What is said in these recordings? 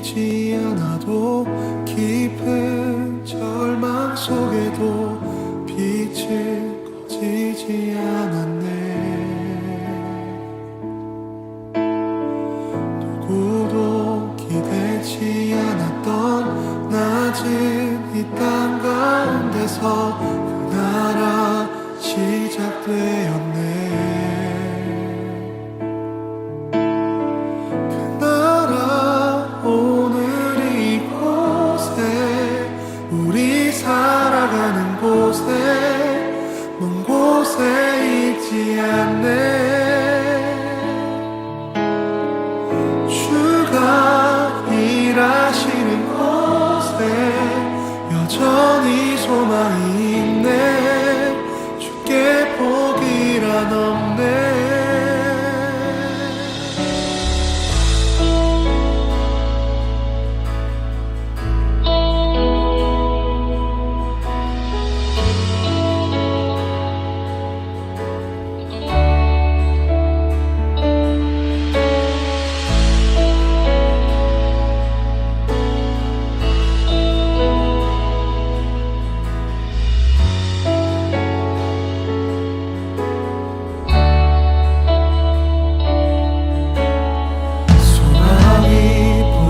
보이지 않아도 깊은 절망 속에도 빛은 꺼지지 않았네. 누구도 기대치 않았던 낮은 이 땅 가운데서 그 나라 시작되었네. 우리 살아가는 곳에 먼 곳에 있지 않네. 주가 일하시는 곳에 여전히 소망이 있네. 주께 포기란 없네.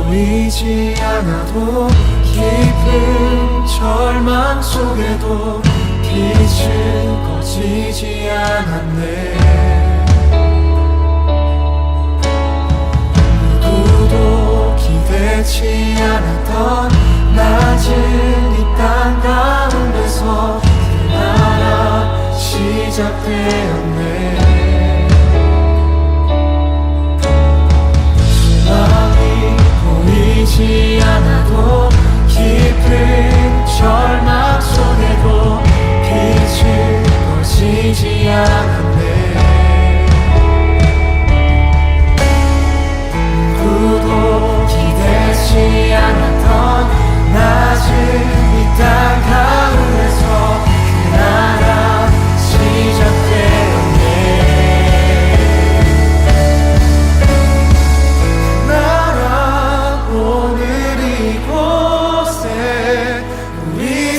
보이지 않아도 깊은 절망 속에도 빛은 꺼지지 않았네. 누구도 기대치 않았던 낮은 이 땅 가운데서 그 나라 시작되었네. 보이지 않아도 깊은 절망 속에도 빛은 꺼지지 않았네. 누구도 기대치 않았던 낮은 이 땅 가운데서 그 나라 시작되었네.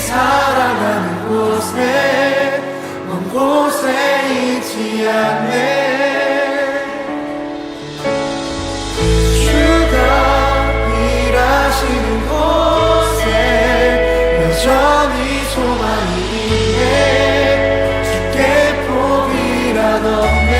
살아가는 곳에 먼 곳에 있지 않네. 주가 일하시는 곳에 여전히 소망이 있네. 주께 포기란 없네.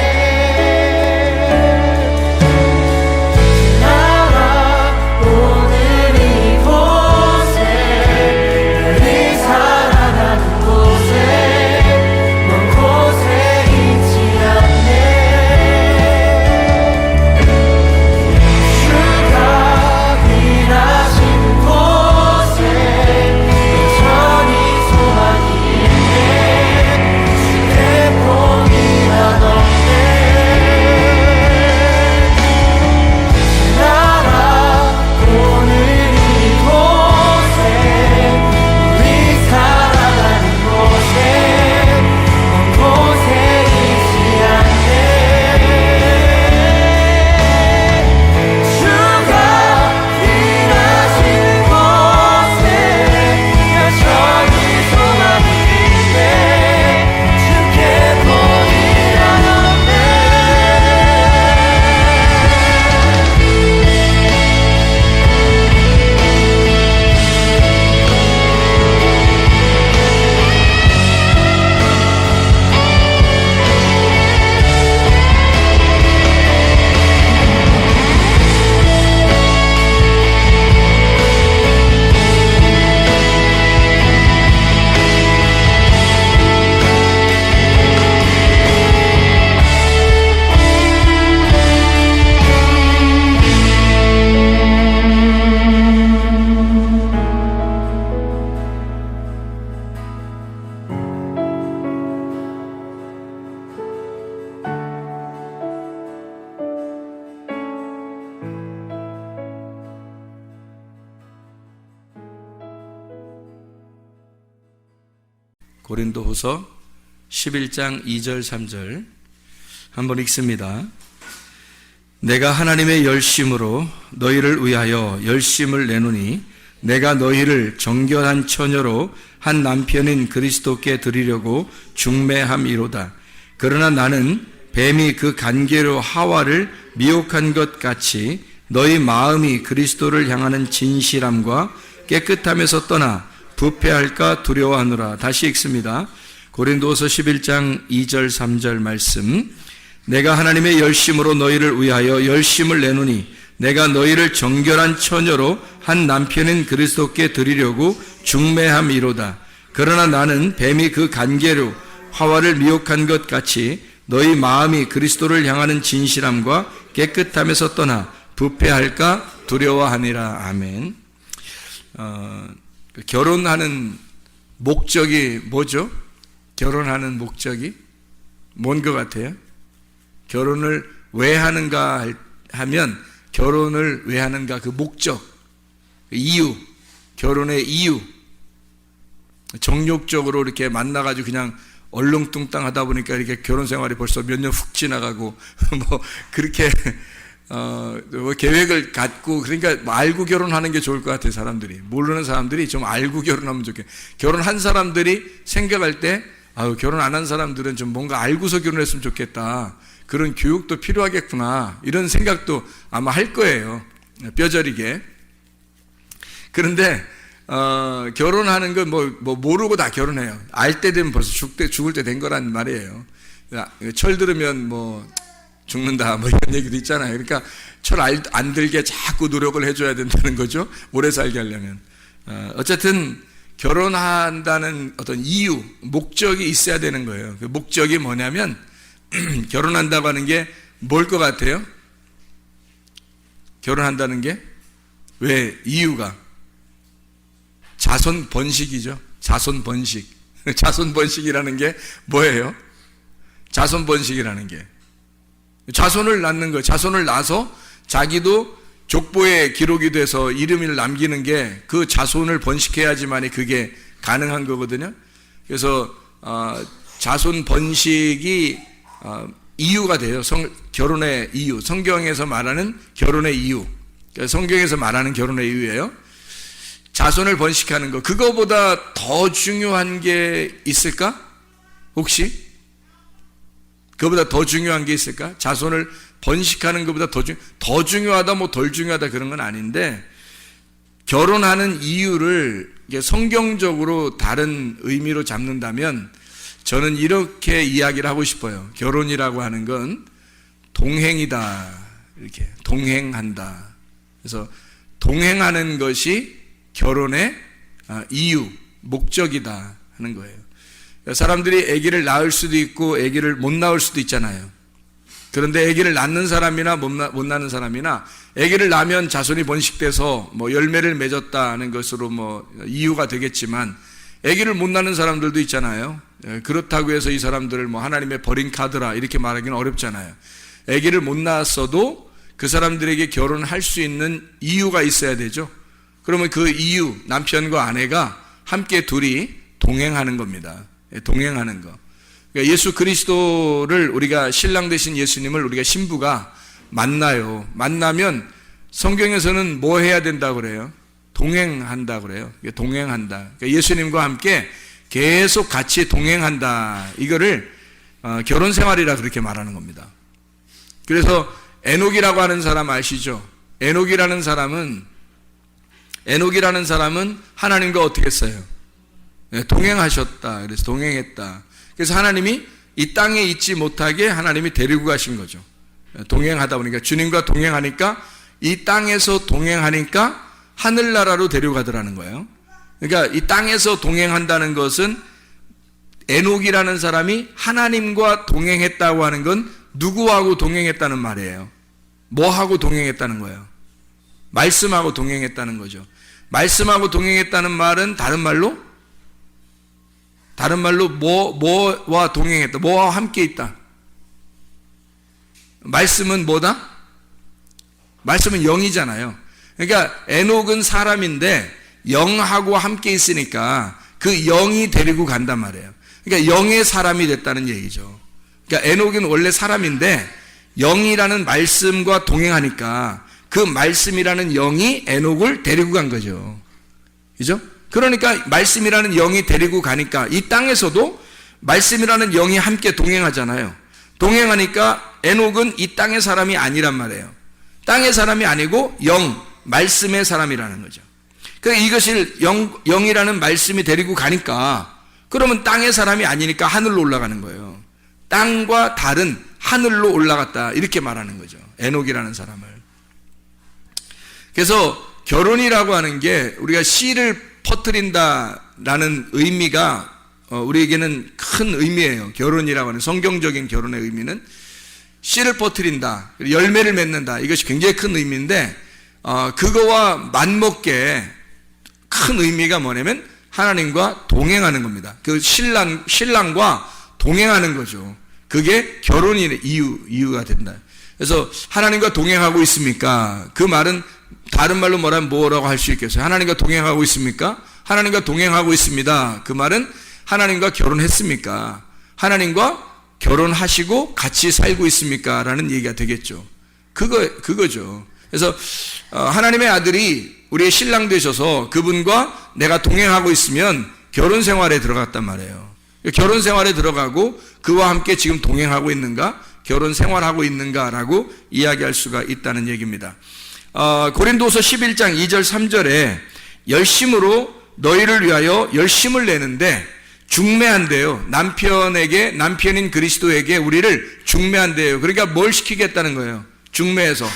고린도후서 11장 2절 3절 한번 읽습니다. 내가 하나님의 열심으로 너희를 위하여 열심을 내노니 내가 너희를 정결한 처녀로 한 남편인 그리스도께 드리려고 중매함이로다. 그러나 나는 뱀이 그 간계로 하와를 미혹한 것 같이 너희 마음이 그리스도를 향하는 진실함과 깨끗함에서 떠나 부패할까 두려워하노라. 다시 읽습니다. 고린도서 11장 2절 3절 말씀. 내가 하나님의 열심으로 너희를 위하여 열심을 내노니 내가 너희를 정결한 처녀로 한 남편인 그리스도께 드리려고 중매함이로다. 그러나 나는 뱀이 그 간계로 하와를 미혹한 것 같이 너희 마음이 그리스도를 향하는 진실함과 깨끗함에서 떠나 부패할까 두려워하니라. 아멘. 결혼하는 목적이 뭐죠? 결혼하는 목적이 뭔 것 같아요? 결혼을 왜 하는가 하면 결혼을 왜 하는가 그 목적, 이유, 결혼의 이유. 정욕적으로 이렇게 만나가지고 그냥 얼렁뚱땅 하다 보니까 이렇게 결혼 생활이 벌써 몇 년 훅 지나가고 뭐 그렇게 뭐 계획을 갖고 그러니까 알고 결혼하는 게 좋을 것 같아요. 사람들이 모르는 사람들이 좀 알고 결혼하면 좋겠어요. 결혼한 사람들이 생각할 때 결혼 안 한 사람들은 좀 뭔가 알고서 결혼했으면 좋겠다. 그런 교육도 필요하겠구나. 이런 생각도 아마 할 거예요. 뼈저리게. 그런데 결혼하는 건 뭐 모르고 다 결혼해요. 알 때 되면 벌써 죽을 때 된 거란 말이에요. 철 들으면 뭐 죽는다 뭐 이런 얘기도 있잖아요. 그러니까 철 안 들게 자꾸 노력을 해줘야 된다는 거죠. 오래 살게 하려면. 어쨌든 결혼한다는 어떤 이유, 목적이 있어야 되는 거예요. 그 목적이 뭐냐면 결혼한다고 하는 게 뭘 것 같아요? 결혼한다는 게 왜 이유가 자손 번식이죠. 자손 번식. 자손 번식이라는 게 뭐예요? 자손 번식이라는 게 자손을 낳는 거예요. 자손을 낳아서 자기도 족보에 기록이 돼서 이름을 남기는 게 그 자손을 번식해야지만이 그게 가능한 거거든요. 그래서 자손 번식이 이유가 돼요. 결혼의 이유. 성경에서 말하는 결혼의 이유. 성경에서 말하는 결혼의 이유예요. 자손을 번식하는 거. 그거보다 더 중요한 게 있을까? 혹시? 그거보다 더 중요한 게 있을까? 자손을 번식하는 것보다 더 중요하다, 뭐 덜 중요하다 그런 건 아닌데, 결혼하는 이유를 성경적으로 다른 의미로 잡는다면 저는 이렇게 이야기를 하고 싶어요. 결혼이라고 하는 건 동행이다. 이렇게 동행한다. 그래서 동행하는 것이 결혼의 이유, 목적이다 하는 거예요. 사람들이 아기를 낳을 수도 있고 아기를 못 낳을 수도 있잖아요. 그런데 아기를 낳는 사람이나 못 낳는 사람이나 아기를 낳으면 자손이 번식돼서 뭐 열매를 맺었다는 것으로 뭐 이유가 되겠지만 아기를 못 낳는 사람들도 있잖아요. 그렇다고 해서 이 사람들을 뭐 하나님의 버린 카드라 이렇게 말하기는 어렵잖아요. 아기를 못 낳았어도 그 사람들에게 결혼할 수 있는 이유가 있어야 되죠. 그러면 그 이유, 남편과 아내가 함께 둘이 동행하는 겁니다. 동행하는 거. 그러니까 예수 그리스도를 우리가 신랑 되신 예수님을 우리가 신부가 만나요. 만나면 성경에서는 뭐 해야 된다고 그래요? 동행한다 그래요. 동행한다. 그러니까 예수님과 함께 계속 같이 동행한다. 이거를 결혼 생활이라 그렇게 말하는 겁니다. 그래서 에녹이라고 하는 사람 아시죠? 에녹이라는 사람은 하나님과 어떻게 했어요? 동행하셨다. 그래서 동행했다. 그래서 하나님이 이 땅에 있지 못하게 하나님이 데리고 가신 거죠. 동행하다 보니까 주님과 동행하니까 이 땅에서 동행하니까 하늘나라로 데려가더라는 거예요. 그러니까 이 땅에서 동행한다는 것은 에녹이라는 사람이 하나님과 동행했다고 하는 건 누구하고 동행했다는 말이에요? 뭐하고 동행했다는 거예요? 말씀하고 동행했다는 거죠. 말씀하고 동행했다는 말은 다른 말로 뭐와 동행했다. 뭐와 함께 있다. 말씀은 뭐다? 말씀은 영이잖아요. 그러니까 에녹은 사람인데 영하고 함께 있으니까 그 영이 데리고 간단 말이에요. 그러니까 영의 사람이 됐다는 얘기죠. 그러니까 에녹은 원래 사람인데 영이라는 말씀과 동행하니까 그 그 말씀이라는 영이 에녹을 데리고 간 거죠. 그죠? 그러니까 말씀이라는 영이 데리고 가니까 이 땅에서도 말씀이라는 영이 함께 동행하잖아요. 동행하니까 에녹은 이 땅의 사람이 아니란 말이에요. 땅의 사람이 아니고 말씀의 사람이라는 거죠. 그러니까 이것을 영이라는 말씀이 데리고 가니까 그러면 땅의 사람이 아니니까 하늘로 올라가는 거예요. 땅과 다른 하늘로 올라갔다 이렇게 말하는 거죠. 에녹이라는 사람을. 그래서 결혼이라고 하는 게 우리가 씨를 퍼뜨린다라는 의미가 우리에게는 큰 의미예요. 결혼이라고 하는 성경적인 결혼의 의미는 씨를 퍼뜨린다, 열매를 맺는다, 이것이 굉장히 큰 의미인데 그거와 맞먹게 큰 의미가 뭐냐면 하나님과 동행하는 겁니다. 그 신랑과 동행하는 거죠. 그게 결혼의 이유가 된다. 그래서 하나님과 동행하고 있습니까? 그 말은 다른 말로 뭐라고 할 수 있겠어요? 하나님과 동행하고 있습니까? 하나님과 동행하고 있습니다. 그 말은 하나님과 결혼했습니까? 하나님과 결혼하시고 같이 살고 있습니까? 라는 얘기가 되겠죠. 그거죠. 그래서 하나님의 아들이 우리의 신랑 되셔서 그분과 내가 동행하고 있으면 결혼 생활에 들어갔단 말이에요. 결혼 생활에 들어가고 그와 함께 지금 동행하고 있는가? 결혼 생활하고 있는가라고 이야기할 수가 있다는 얘기입니다. 고린도서 11장 2절 3절에 열심으로 너희를 위하여 열심을 내는데 중매한대요. 남편인 그리스도에게 우리를 중매한대요. 그러니까 뭘 시키겠다는 거예요? 중매해서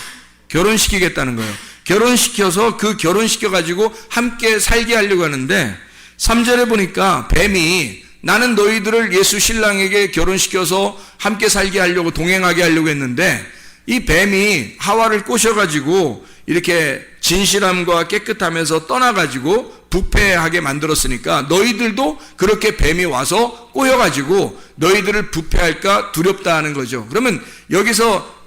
결혼시키겠다는 거예요. 결혼시켜서 그 결혼시켜가지고 함께 살게 하려고 하는데 3절에 보니까 뱀이 나는 너희들을 예수 신랑에게 결혼시켜서 함께 살게 하려고 동행하게 하려고 했는데 이 뱀이 하와를 꼬셔가지고 이렇게 진실함과 깨끗함에서 떠나가지고 부패하게 만들었으니까 너희들도 그렇게 뱀이 와서 꼬여가지고 너희들을 부패할까 두렵다 하는 거죠. 그러면 여기서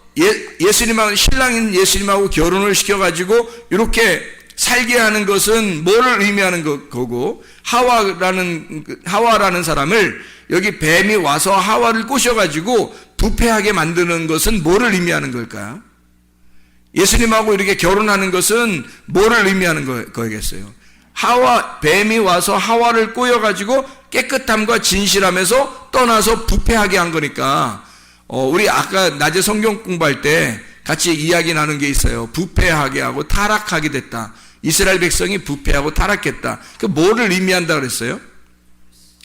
예수님하고 신랑인 예수님하고 결혼을 시켜가지고 이렇게 살게 하는 것은 뭐를 의미하는 거고 하와라는 사람을 여기 뱀이 와서 하와를 꼬셔가지고 부패하게 만드는 것은 뭐를 의미하는 걸까요? 예수님하고 이렇게 결혼하는 것은 뭐를 의미하는 거겠어요? 뱀이 와서 하와를 꼬여가지고 깨끗함과 진실함에서 떠나서 부패하게 한 거니까 우리 아까 낮에 성경 공부할 때 같이 이야기 나눈 게 있어요. 부패하게 하고 타락하게 됐다. 이스라엘 백성이 부패하고 타락했다. 그 뭐를 의미한다 그랬어요?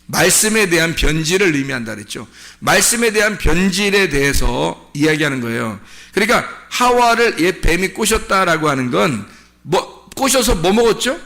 말씀에 대한 변질을 의미한다 그랬죠. 말씀에 대한 변질에 대해서 이야기하는 거예요. 그러니까 하와를 뱀이 꼬셨다라고 하는 건 꼬셔서 뭐 먹었죠?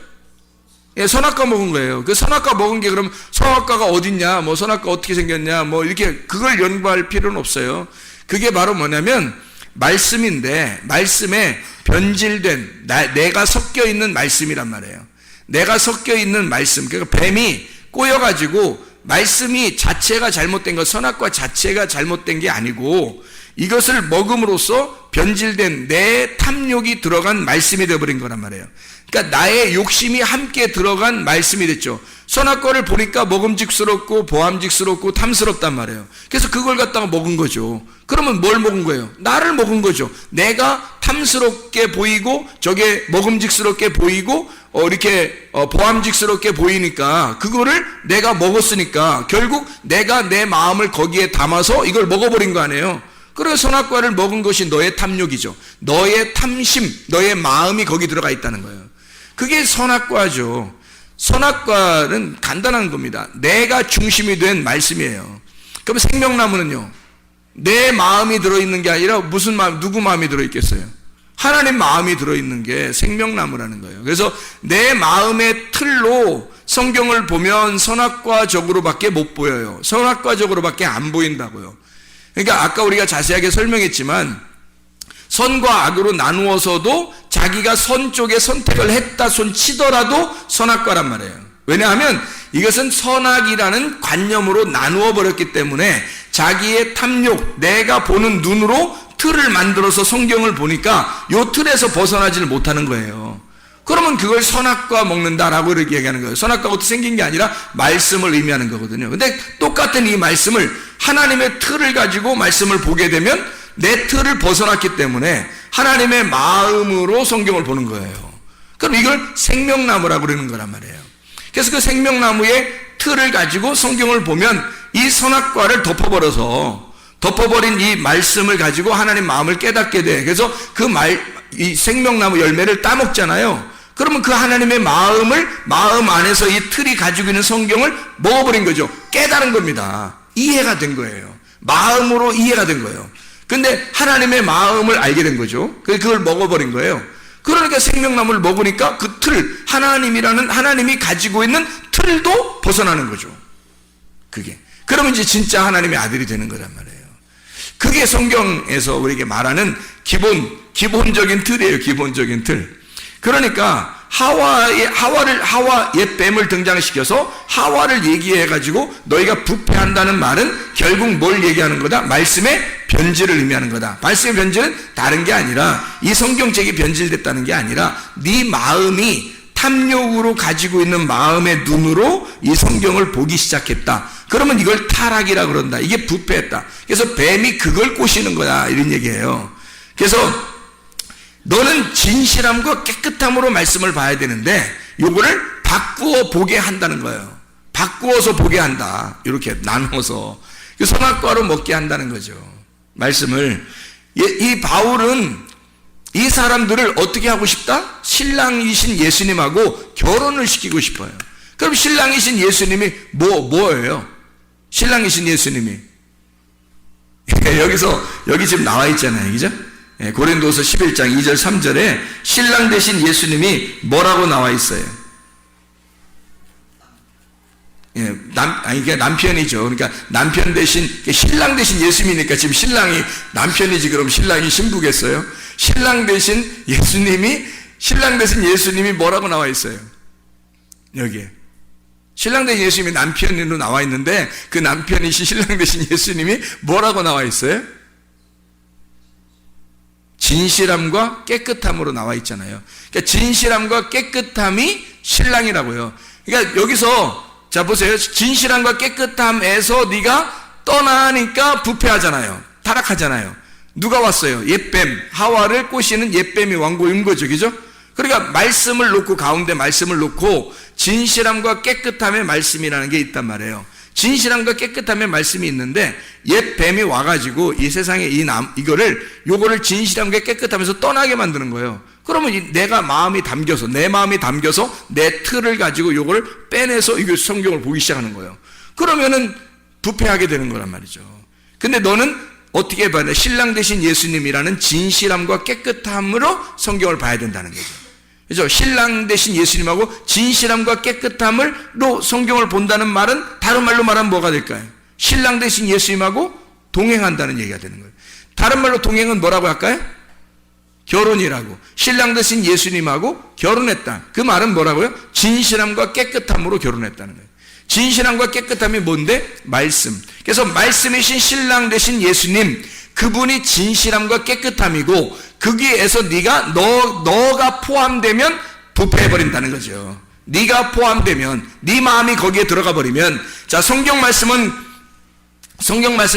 선악과 먹은 거예요. 그 선악과 먹은 게 그럼 선악과가 어딨냐, 선악과 어떻게 생겼냐, 이렇게 그걸 연구할 필요는 없어요. 그게 바로 뭐냐면 말씀인데 말씀에 변질된 내가 섞여 있는 말씀이란 말이에요. 내가 섞여 있는 말씀. 그러니까 뱀이 꼬여가지고 말씀이 자체가 잘못된 것, 선악과 자체가 잘못된 게 아니고 이것을 먹음으로써 변질된 내 탐욕이 들어간 말씀이 되어버린 거란 말이에요. 그러니까 나의 욕심이 함께 들어간 말씀이 됐죠. 선악과를 보니까 먹음직스럽고 보암직스럽고 탐스럽단 말이에요. 그래서 그걸 갖다가 먹은 거죠. 그러면 뭘 먹은 거예요? 나를 먹은 거죠. 내가 탐스럽게 보이고 저게 먹음직스럽게 보이고 이렇게 보암직스럽게 보이니까 그거를 내가 먹었으니까 결국 내가 내 마음을 거기에 담아서 이걸 먹어버린 거 아니에요. 그래서 선악과를 먹은 것이 너의 탐욕이죠. 너의 탐심, 너의 마음이 거기 들어가 있다는 거예요. 그게 선악과죠. 선악과는 간단한 겁니다. 내가 중심이 된 말씀이에요. 그럼 생명나무는요, 내 마음이 들어있는 게 아니라 무슨 마음, 누구 마음이 들어있겠어요? 하나님 마음이 들어있는 게 생명나무라는 거예요. 그래서 내 마음의 틀로 성경을 보면 선악과적으로밖에 못 보여요. 선악과적으로밖에 안 보인다고요. 그러니까 아까 우리가 자세하게 설명했지만 선과 악으로 나누어서도 자기가 선 쪽에 선택을 했다 손 치더라도 선악과란 말이에요. 왜냐하면 이것은 선악이라는 관념으로 나누어 버렸기 때문에 자기의 탐욕, 내가 보는 눈으로 틀을 만들어서 성경을 보니까 이 틀에서 벗어나지를 못하는 거예요. 그러면 그걸 선악과 먹는다라고 이렇게 얘기하는 거예요. 선악과가 어떻게 생긴 게 아니라 말씀을 의미하는 거거든요. 근데 똑같은 이 말씀을 하나님의 틀을 가지고 말씀을 보게 되면 내 틀을 벗어났기 때문에 하나님의 마음으로 성경을 보는 거예요. 그럼 이걸 생명나무라고 그러는 거란 말이에요. 그래서 그 생명나무의 틀을 가지고 성경을 보면 이 선악과를 덮어버린 이 말씀을 가지고 하나님 마음을 깨닫게 돼. 그래서 이 생명나무 열매를 따먹잖아요. 그러면 그 하나님의 마음 안에서 이 틀이 가지고 있는 성경을 먹어버린 거죠. 깨달은 겁니다. 이해가 된 거예요. 마음으로 이해가 된 거예요. 근데 하나님의 마음을 알게 된 거죠. 그걸 먹어버린 거예요. 그러니까 생명나무를 먹으니까 그 틀, 하나님이 가지고 있는 틀도 벗어나는 거죠. 그게. 그러면 이제 진짜 하나님의 아들이 되는 거란 말이에요. 그게 성경에서 우리에게 말하는 기본적인 틀이에요. 기본적인 틀. 그러니까 하와의 뱀을 등장시켜서 하와를 얘기해가지고 너희가 부패한다는 말은 결국 뭘 얘기하는 거다? 말씀의 변질을 의미하는 거다. 말씀의 변질은 다른 게 아니라 이 성경책이 변질됐다는 게 아니라 네 마음이 탐욕으로 가지고 있는 마음의 눈으로 이 성경을 보기 시작했다. 그러면 이걸 타락이라 그런다. 이게 부패했다. 그래서 뱀이 그걸 꼬시는 거다. 이런 얘기예요. 그래서 너는 진실함과 깨끗함으로 말씀을 봐야 되는데 요거를 바꾸어 보게 한다는 거예요. 바꾸어서 보게 한다. 이렇게 나눠서 선악과로 먹게 한다는 거죠. 말씀을. 이 바울은 이 사람들을 어떻게 하고 싶다? 신랑이신 예수님하고 결혼을 시키고 싶어요. 그럼 신랑이신 예수님이 뭐예요? 신랑이신 예수님이 여기 지금 나와 있잖아요. 그죠? 고린도서 11장 2절 3절에 신랑 되신 예수님이 뭐라고 나와 있어요? 이게 남편이죠. 그러니까 남편 대신 신랑 대신 예수님이니까 지금 신랑이 남편이지. 그럼 신랑이 신부겠어요? 신랑 대신 예수님이 뭐라고 나와 있어요? 여기에 신랑 대신 예수님이 남편으로 나와 있는데 그 남편이신 신랑 대신 예수님이 뭐라고 나와 있어요? 진실함과 깨끗함으로 나와 있잖아요. 그러니까 진실함과 깨끗함이 신랑이라고요. 그러니까 여기서 자 보세요. 진실함과 깨끗함에서 네가 떠나니까 부패하잖아요. 타락하잖아요. 누가 왔어요? 옛뱀, 하와를 꼬시는 옛뱀이 왕고인 거죠. 그죠? 그러니까 말씀을 놓고 가운데 말씀을 놓고 진실함과 깨끗함의 말씀이라는 게 있단 말이에요. 진실함과 깨끗함의 말씀이 있는데 옛 뱀이 와가지고 이 세상에 요거를 진실함과 깨끗함에서 떠나게 만드는 거예요. 그러면 내 마음이 담겨서 내 틀을 가지고 요걸 빼내서 이거 성경을 보기 시작하는 거예요. 그러면은 부패하게 되는 거란 말이죠. 근데 너는 어떻게 봐야 돼? 신랑 되신 예수님이라는 진실함과 깨끗함으로 성경을 봐야 된다는 거죠. 그죠? 신랑 되신 예수님하고 진실함과 깨끗함으로 성경을 본다는 말은 다른 말로 말하면 뭐가 될까요? 신랑 되신 예수님하고 동행한다는 얘기가 되는 거예요. 다른 말로 동행은 뭐라고 할까요? 결혼이라고. 신랑 되신 예수님하고 결혼했다. 그 말은 뭐라고요? 진실함과 깨끗함으로 결혼했다는 거예요. 진실함과 깨끗함이 뭔데? 말씀. 그래서 말씀이신 신랑 되신 예수님, 그분이 진실함과 깨끗함이고 거기에서 너가 포함되면 부패해버린다는 거죠. 네가 포함되면, 네 마음이 거기에 들어가 버리면, 자, 성경 말씀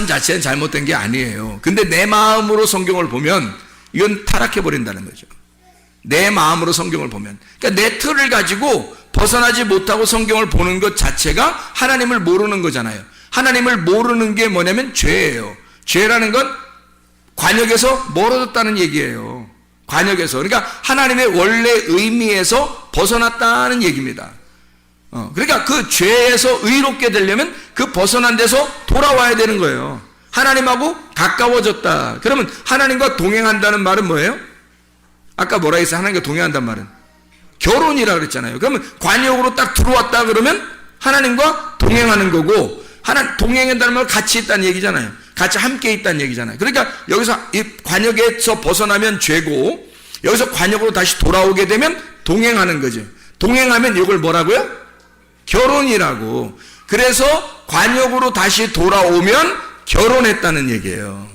자체는 잘못된 게 아니에요. 근데 내 마음으로 성경을 보면 이건 타락해버린다는 거죠. 내 마음으로 성경을 보면. 그러니까 내 틀을 가지고 벗어나지 못하고 성경을 보는 것 자체가 하나님을 모르는 거잖아요. 하나님을 모르는 게 뭐냐면 죄예요. 죄라는 건 관역에서 멀어졌다는 얘기예요. 관역에서. 그러니까 하나님의 원래 의미에서 벗어났다는 얘기입니다. 그러니까 그 죄에서 의롭게 되려면 그 벗어난 데서 돌아와야 되는 거예요. 하나님하고 가까워졌다. 그러면 하나님과 동행한다는 말은 뭐예요? 아까 뭐라 했어요? 하나님과 동행한다는 말은 결혼이라 그랬잖아요. 그러면 관역으로 딱 들어왔다 그러면 하나님과 동행하는 거고, 동행한다는 말은 같이 있다는 얘기잖아요. 같이 함께 있다는 얘기잖아요. 그러니까 여기서 이 관역에서 벗어나면 죄고, 여기서 관역으로 다시 돌아오게 되면 동행하는 거죠. 동행하면 이걸 뭐라고요? 결혼이라고. 그래서 관역으로 다시 돌아오면 결혼했다는 얘기예요.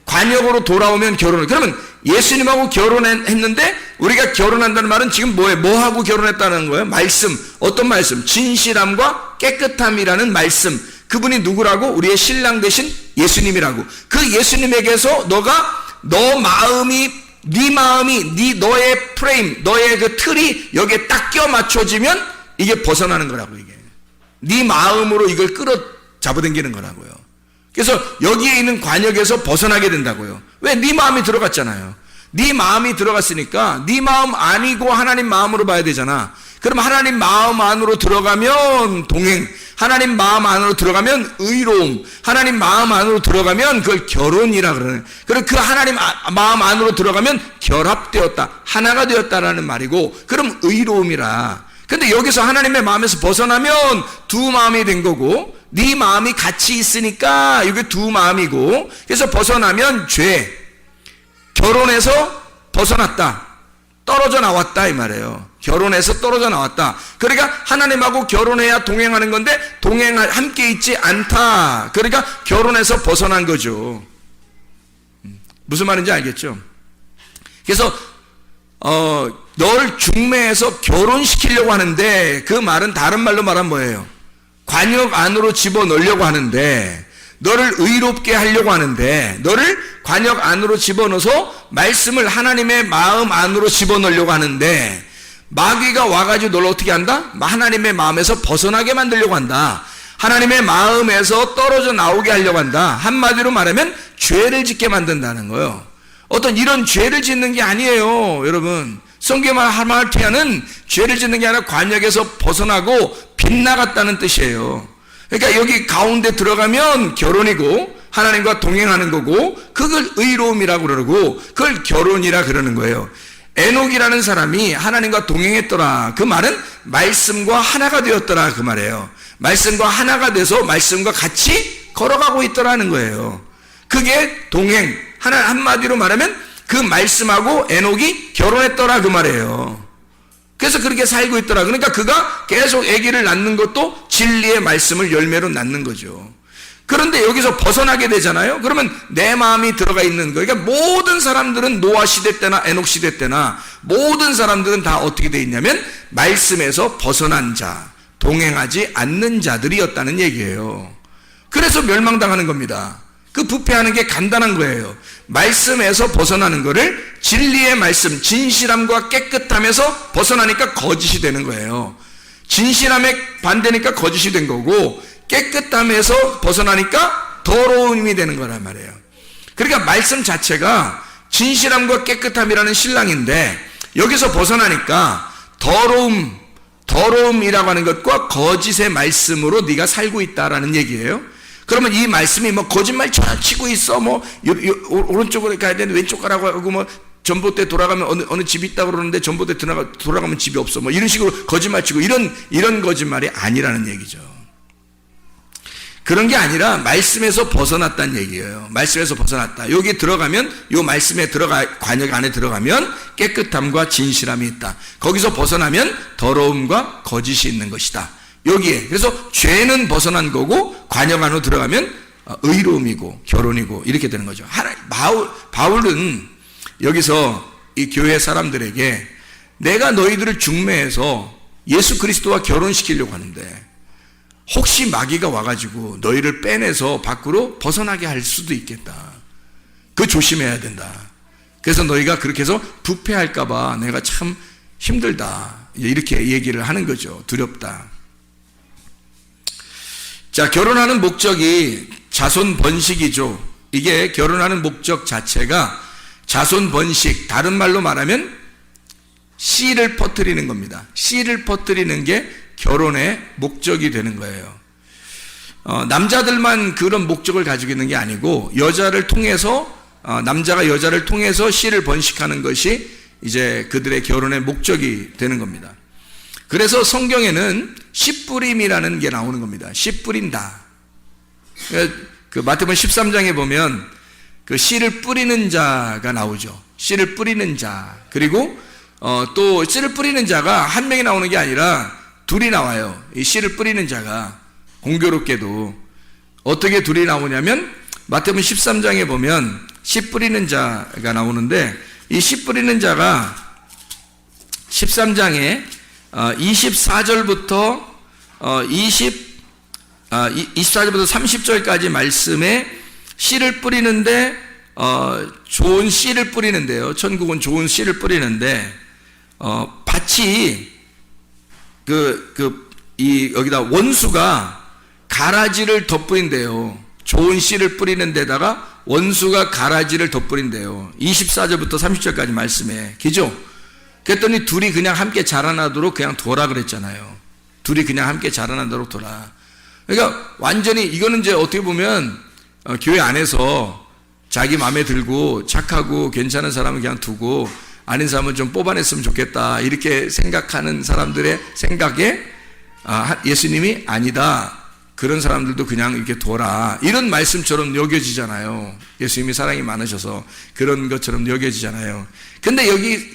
관역으로 돌아오면 결혼. 그러면 예수님하고 결혼했는데 우리가 결혼한다는 말은 지금 뭐예요? 뭐하고 결혼했다는 거예요? 말씀. 어떤 말씀? 진실함과 깨끗함이라는 말씀. 그분이 누구라고? 우리의 신랑 되신 예수님이라고. 그 예수님에게서 너 마음이 네 마음이 너의 프레임, 너의 그 틀이 여기에 딱 끼워 맞춰지면 이게 벗어나는 거라고. 이게 네 마음으로 이걸 끌어 잡아당기는 거라고요. 그래서 여기에 있는 관역에서 벗어나게 된다고요. 왜? 네 마음이 들어갔잖아요. 네 마음이 들어갔으니까 네 마음 아니고 하나님 마음으로 봐야 되잖아. 그럼 하나님 마음 안으로 들어가면 동행, 하나님 마음 안으로 들어가면 의로움, 하나님 마음 안으로 들어가면 그걸 결혼이라 그러네. 그리고 그 하나님 마음 안으로 들어가면 결합되었다, 하나가 되었다라는 말이고, 그럼 의로움이라. 근데 여기서 하나님의 마음에서 벗어나면 두 마음이 된 거고, 네 마음이 같이 있으니까 이게 두 마음이고, 그래서 벗어나면 죄, 결혼해서 벗어났다, 떨어져 나왔다 이 말이에요. 결혼해서 떨어져 나왔다. 그러니까 하나님하고 결혼해야 동행하는 건데 함께 있지 않다. 그러니까 결혼해서 벗어난 거죠. 무슨 말인지 알겠죠? 그래서 널 중매해서 결혼시키려고 하는데, 그 말은 다른 말로 말하면 뭐예요? 관역 안으로 집어넣으려고 하는데, 너를 의롭게 하려고 하는데, 너를 관역 안으로 집어넣어서 말씀을 하나님의 마음 안으로 집어넣으려고 하는데, 마귀가 와가지고 너를 어떻게 한다? 하나님의 마음에서 벗어나게 만들려고 한다. 하나님의 마음에서 떨어져 나오게 하려고 한다. 한마디로 말하면 죄를 짓게 만든다는 거예요. 어떤 이런 죄를 짓는 게 아니에요, 여러분. 성경의 하마르티아는 죄를 짓는 게 아니라 관역에서 벗어나고 빗나갔다는 뜻이에요. 그러니까 여기 가운데 들어가면 결혼이고 하나님과 동행하는 거고, 그걸 의로움이라고 그러고 그걸 결혼이라 그러는 거예요. 에녹이라는 사람이 하나님과 동행했더라. 그 말은 말씀과 하나가 되었더라 그 말이에요. 말씀과 하나가 돼서 말씀과 같이 걸어가고 있더라는 거예요. 그게 동행. 한마디로 말하면 그 말씀하고 에녹이 결혼했더라 그 말이에요. 그래서 그렇게 살고 있더라. 그러니까 그가 계속 아기를 낳는 것도 진리의 말씀을 열매로 낳는 거죠. 그런데 여기서 벗어나게 되잖아요. 그러면 내 마음이 들어가 있는 거예요. 그러니까 모든 사람들은 노아 시대 때나 에녹 시대 때나 모든 사람들은 다 어떻게 돼 있냐면 말씀에서 벗어난 자, 동행하지 않는 자들이었다는 얘기예요. 그래서 멸망당하는 겁니다. 그 부패하는 게 간단한 거예요. 말씀에서 벗어나는 거를 진리의 말씀, 진실함과 깨끗함에서 벗어나니까 거짓이 되는 거예요. 진실함에 반대니까 거짓이 된 거고, 깨끗함에서 벗어나니까 더러움이 되는 거란 말이에요. 그러니까 말씀 자체가 진실함과 깨끗함이라는 신랑인데, 여기서 벗어나니까 더러움이라고 하는 것과 거짓의 말씀으로 네가 살고 있다라는 얘기예요. 그러면 이 말씀이 뭐 거짓말 치고 있어, 뭐 오른쪽으로 가야 되는데 왼쪽 가라고 하고, 뭐 전봇대 돌아가면 어느 집이 있다고 그러는데 전봇대 돌아가면 집이 없어, 뭐 이런 식으로 거짓말 치고, 이런 거짓말이 아니라는 얘기죠. 그런 게 아니라 말씀에서 벗어났다는 얘기예요. 말씀에서 벗어났다. 여기 들어가면, 요 말씀에 관역 안에 들어가면 깨끗함과 진실함이 있다. 거기서 벗어나면 더러움과 거짓이 있는 것이다. 여기에. 그래서 죄는 벗어난 거고, 관역 안으로 들어가면 의로움이고 결혼이고 이렇게 되는 거죠. 바울은 여기서 이 교회 사람들에게 내가 너희들을 중매해서 예수 그리스도와 결혼시키려고 하는데, 혹시 마귀가 와가지고 너희를 빼내서 밖으로 벗어나게 할 수도 있겠다. 그거 조심해야 된다. 그래서 너희가 그렇게 해서 부패할까봐 내가 참 힘들다. 이렇게 얘기를 하는 거죠. 두렵다. 자, 결혼하는 목적이 자손 번식이죠. 이게 결혼하는 목적 자체가 자손 번식, 다른 말로 말하면 씨를 퍼뜨리는 겁니다. 씨를 퍼뜨리는 게 결혼의 목적이 되는 거예요. 남자들만 그런 목적을 가지고 있는 게 아니고, 여자를 통해서, 남자가 여자를 통해서 씨를 번식하는 것이 이제 그들의 결혼의 목적이 되는 겁니다. 그래서 성경에는 씨 뿌림이라는 게 나오는 겁니다. 씨 뿌린다. 그 마태복음 13장에 보면 그 씨를 뿌리는 자가 나오죠. 씨를 뿌리는 자. 그리고 또 씨를 뿌리는 자가 한 명이 나오는 게 아니라 둘이 나와요. 이 씨를 뿌리는 자가. 공교롭게도 어떻게 둘이 나오냐면 마태복음 13장에 보면 씨 뿌리는 자가 나오는데, 이 씨 뿌리는 자가 13장에 24절부터 24절부터 30절까지 말씀에 씨를 뿌리는데 좋은 씨를 뿌리는데요. 천국은 좋은 씨를 뿌리는데, 밭이, 여기다 원수가 가라지를 덧뿌린대요. 좋은 씨를 뿌리는 데다가 원수가 가라지를 덧뿌린대요. 24절부터 30절까지 말씀에. 그죠? 그랬더니 둘이 그냥 함께 자라나도록 그냥 둬라 그랬잖아요. 둘이 그냥 함께 자라나도록 둬라. 그러니까 완전히 이거는 이제 어떻게 보면 교회 안에서 자기 마음에 들고 착하고 괜찮은 사람은 그냥 두고 아닌 사람은 좀 뽑아냈으면 좋겠다 이렇게 생각하는 사람들의 생각에 예수님이 아니다. 그런 사람들도 그냥 이렇게 둬라. 이런 말씀처럼 여겨지잖아요. 예수님이 사랑이 많으셔서 그런 것처럼 여겨지잖아요. 근데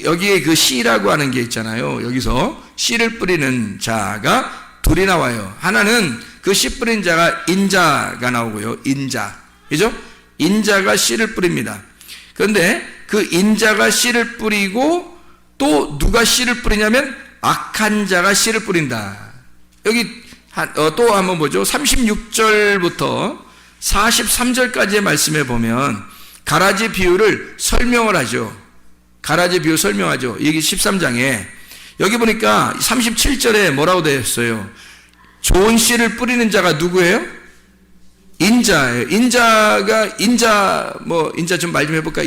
여기에 그 씨라고 하는 게 있잖아요. 여기서 씨를 뿌리는 자가 둘이 나와요. 하나는 그 씨 뿌린 자가 인자가 나오고요. 인자. 그죠? 인자가 씨를 뿌립니다. 그런데 그 인자가 씨를 뿌리고 또 누가 씨를 뿌리냐면 악한 자가 씨를 뿌린다. 여기 또 한번 보죠. 36절부터 43절까지의 말씀에 보면 가라지 비유를 설명을 하죠. 가라지 비유 설명하죠. 여기 13장에 여기 보니까 37절에 뭐라고 되어 있어요? 좋은 씨를 뿌리는 자가 누구예요? 인자예요. 인자 좀 말 좀 해볼까?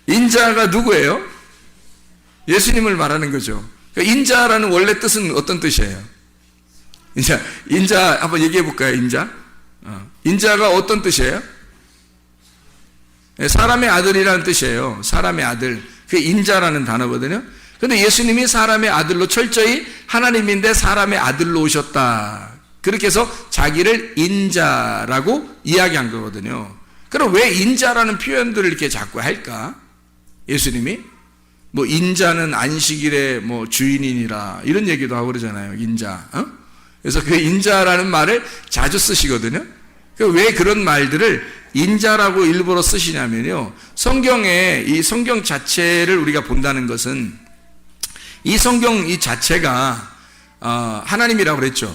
인자가 누구예요? 예수님을 말하는 거죠. 그러니까 인자라는 원래 뜻은 어떤 뜻이에요? 인자 한번 얘기해 볼까요? 인자가 어떤 뜻이에요? 사람의 아들이라는 뜻이에요. 사람의 아들. 그게 인자라는 단어거든요. 근데 예수님이 사람의 아들로 철저히 하나님인데 사람의 아들로 오셨다. 그렇게 해서 자기를 인자라고 이야기한 거거든요. 그럼 왜 인자라는 표현들을 이렇게 자꾸 할까? 예수님이? 뭐 인자는 안식일의 뭐 주인이니라 이런 얘기도 하고 그러잖아요. 인자. 그래서 그 인자라는 말을 자주 쓰시거든요. 왜 그런 말들을 인자라고 일부러 쓰시냐면요. 성경에 이 성경 자체를 우리가 본다는 것은 이 성경 이 자체가 하나님이라고 그랬죠.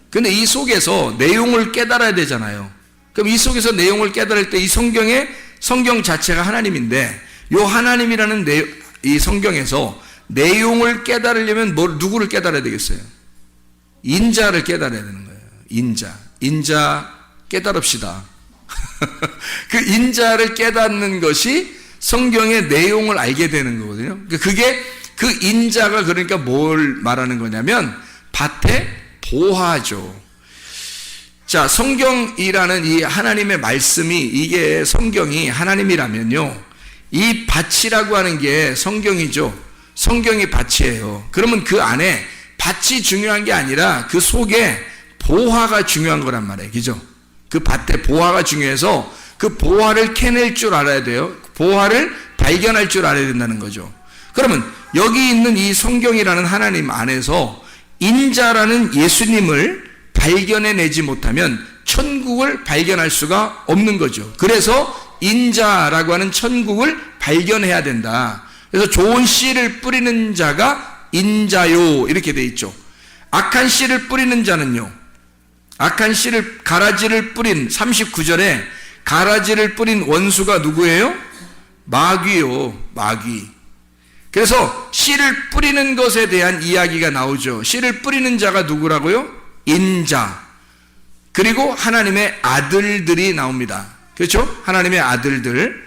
근데 이 속에서 내용을 깨달아야 되잖아요. 그럼 이 속에서 내용을 깨달을 때 이 성경 자체가 하나님인데 요 하나님이라는 이 성경에서 내용을 깨달으려면 누구를 깨달아야 되겠어요? 인자를 깨달아야 되는 거예요. 인자 깨달읍시다. 그 인자를 깨닫는 것이 성경의 내용을 알게 되는 거거든요. 그게 그 인자가 그러니까 뭘 말하는 거냐면 밭의 보화죠. 자, 성경이라는 이 하나님의 말씀이 이게 성경이 하나님이라면요. 이 밭이라고 하는 게 성경이죠. 성경이 밭이에요. 그러면 그 안에 밭이 중요한 게 아니라 그 속에 보화가 중요한 거란 말이에요. 그죠? 그 밭에 보화가 중요해서 그 보화를 캐낼 줄 알아야 돼요. 보화를 발견할 줄 알아야 된다는 거죠. 그러면 여기 있는 이 성경이라는 하나님 안에서 인자라는 예수님을 발견해내지 못하면 천국을 발견할 수가 없는 거죠. 그래서 인자라고 하는 천국을 발견해야 된다. 그래서 좋은 씨를 뿌리는 자가 인자요 이렇게 돼 있죠. 악한 씨를 뿌리는 자는요. 악한 씨를 가라지를 뿌린 39절에 가라지를 뿌린 원수가 누구예요? 마귀요. 마귀. 그래서 씨를 뿌리는 것에 대한 이야기가 나오죠. 씨를 뿌리는 자가 누구라고요? 인자. 그리고 하나님의 아들들이 나옵니다. 그렇죠? 하나님의 아들들.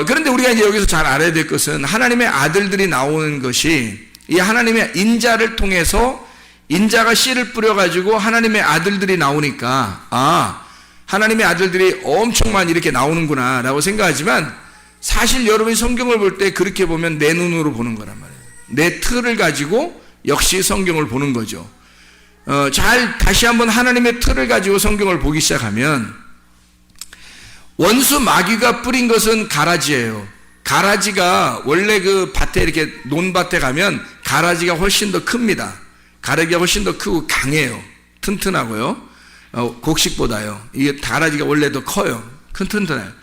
그런데 우리가 이제 여기서 잘 알아야 될 것은 하나님의 아들들이 나오는 것이 이 하나님의 인자를 통해서 인자가 씨를 뿌려가지고 하나님의 아들들이 나오니까 하나님의 아들들이 엄청 많이 이렇게 나오는구나 라고 생각하지만 사실 여러분이 성경을 볼 때 그렇게 보면 내 눈으로 보는 거란 말이에요. 내 틀을 가지고 역시 성경을 보는 거죠. 다시 한번 하나님의 틀을 가지고 성경을 보기 시작하면 원수 마귀가 뿌린 것은 가라지예요. 가라지가 원래 그 밭에 이렇게 논밭에 가면 가라지가 훨씬 더 큽니다. 가라지가 훨씬 더 크고 강해요. 튼튼하고요. 곡식보다요. 이게 가라지가 원래 더 커요. 튼튼해요.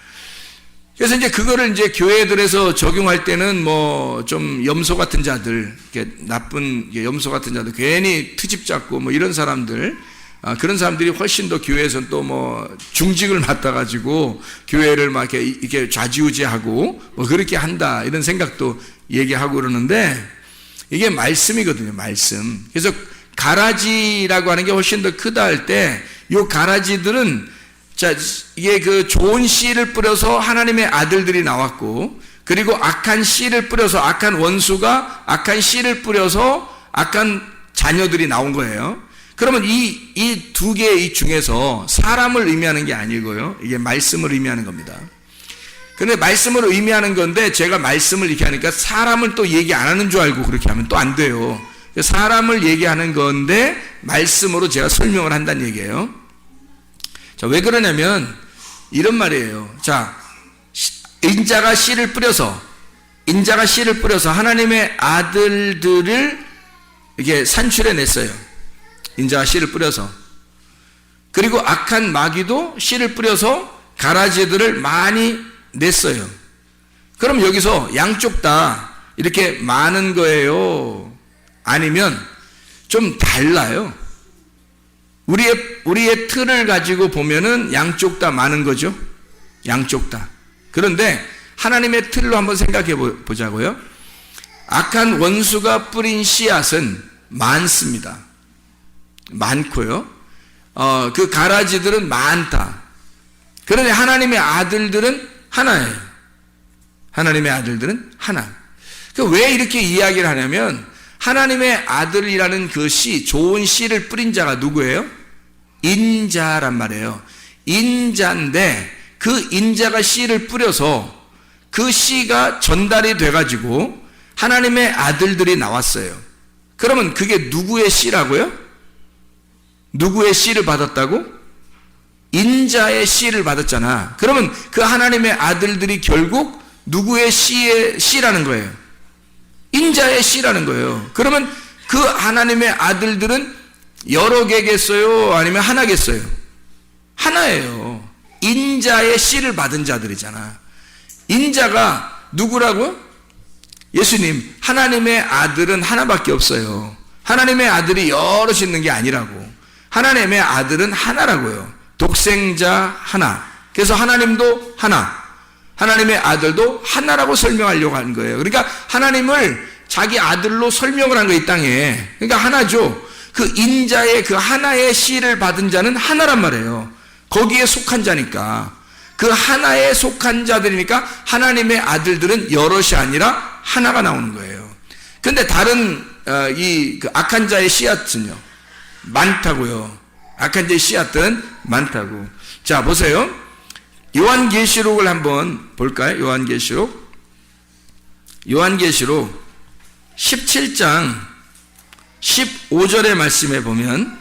그래서 이제 그거를 이제 교회들에서 적용할 때는 뭐 좀 염소 같은 자들, 이렇게 나쁜 염소 같은 자들, 괜히 트집 잡고 뭐 이런 사람들, 그런 사람들이 훨씬 더 교회에서는 또 뭐 중직을 맡아가지고 교회를 막 이렇게 좌지우지하고 뭐 그렇게 한다 이런 생각도 얘기하고 그러는데 이게 말씀이거든요, 말씀. 그래서 가라지라고 하는 게 훨씬 더 크다 할 때 이 가라지들은 자, 이게 그 좋은 씨를 뿌려서 하나님의 아들들이 나왔고, 그리고 악한 씨를 뿌려서 악한 원수가 악한 씨를 뿌려서 악한 자녀들이 나온 거예요. 그러면 이 두 개 중에서 사람을 의미하는 게 아니고요. 이게 말씀을 의미하는 겁니다. 근데 말씀을 의미하는 건데 제가 말씀을 이렇게 하니까 사람을 또 얘기 안 하는 줄 알고 그렇게 하면 또 안 돼요. 사람을 얘기하는 건데 말씀으로 제가 설명을 한다는 얘기예요. 자, 왜 그러냐면 이런 말이에요. 자, 인자가 씨를 뿌려서 하나님의 아들들을 이렇게 산출해 냈어요. 인자가 씨를 뿌려서. 그리고 악한 마귀도 씨를 뿌려서 가라지들을 많이 냈어요. 그럼 여기서 양쪽 다 이렇게 많은 거예요? 아니면 좀 달라요? 우리의 틀을 가지고 보면은 양쪽 다 많은 거죠. 양쪽 다. 그런데 하나님의 틀로 한번 생각해 보자고요. 악한 원수가 뿌린 씨앗은 많습니다. 많고요. 그 가라지들은 많다. 그런데 하나님의 아들들은 하나예요. 하나님의 아들들은 하나. 왜 이렇게 이야기를 하냐면 하나님의 아들이라는 그 씨, 좋은 씨를 뿌린 자가 누구예요? 인자란 말이에요. 인자인데 그 인자가 씨를 뿌려서 그 씨가 전달이 돼가지고 하나님의 아들들이 나왔어요. 그러면 그게 누구의 씨라고요? 누구의 씨를 받았다고? 인자의 씨를 받았잖아. 그러면 그 하나님의 아들들이 결국 누구의 씨라는 거예요? 인자의 씨라는 거예요. 그러면 그 하나님의 아들들은 여러 개겠어요? 아니면 하나겠어요? 하나예요. 인자의 씨를 받은 자들이잖아. 인자가 누구라고요? 예수님, 하나님의 아들은 하나밖에 없어요. 하나님의 아들이 여럿이 있는 게 아니라고. 하나님의 아들은 하나라고요. 독생자 하나. 그래서 하나님도 하나. 하나님의 아들도 하나라고 설명하려고 하는 거예요. 그러니까 하나님을 자기 아들로 설명을 한 거예요, 이 땅에. 그러니까 하나죠. 그 인자의 그 하나의 씨를 받은 자는 하나란 말이에요. 거기에 속한 자니까. 그 하나에 속한 자들이니까 하나님의 아들들은 여럿이 아니라 하나가 나오는 거예요. 근데 다른 그 악한 자의 씨앗은요, 많다고요. 악한 자의 씨앗은 많다고. 자, 보세요. 요한계시록을 한번 볼까요? 요한계시록 17장 15절의 말씀에 보면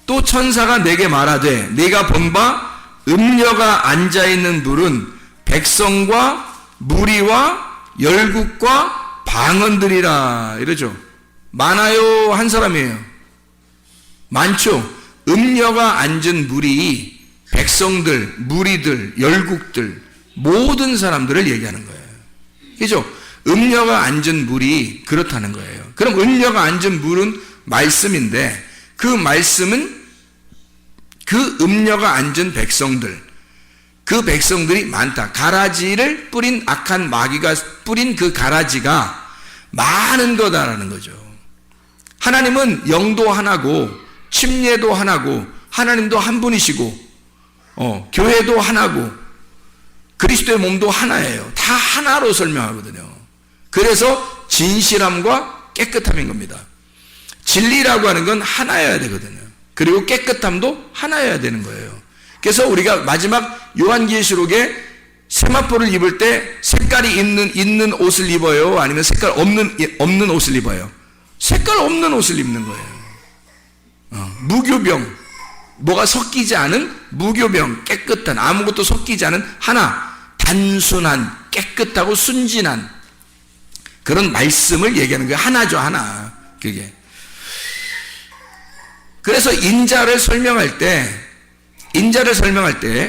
또 천사가 내게 말하되 네가 본 바 음녀가 앉아있는 물은 백성과 무리와 열국과 방언들이라 이러죠. 많아요? 한 사람이에요? 많죠. 음녀가 앉은 물이 백성들, 무리들, 열국들 모든 사람들을 얘기하는 거예요. 그죠? 음녀가 앉은 물이 그렇다는 거예요. 그럼 음녀가 앉은 물은 말씀인데 그 말씀은 그 음녀가 앉은 백성들, 그 백성들이 많다. 가라지를 뿌린 악한 마귀가 뿌린 그 가라지가 많은 거다라는 거죠. 하나님은 영도 하나고 침례도 하나고 하나님도 한 분이시고 교회도 하나고 그리스도의 몸도 하나예요. 다 하나로 설명하거든요. 그래서 진실함과 깨끗함인 겁니다. 진리라고 하는 건 하나여야 되거든요. 그리고 깨끗함도 하나여야 되는 거예요. 그래서 우리가 마지막 요한계시록에 세마포를 입을 때 색깔이 있는 옷을 입어요? 아니면 색깔 없는 옷을 입어요? 색깔 없는 옷을 입는 거예요. 무교병, 뭐가 섞이지 않은 무교병, 깨끗한, 아무것도 섞이지 않은 하나, 단순한, 깨끗하고 순진한 그런 말씀을 얘기하는 거예요. 하나죠, 하나. 그게. 그래서 인자를 설명할 때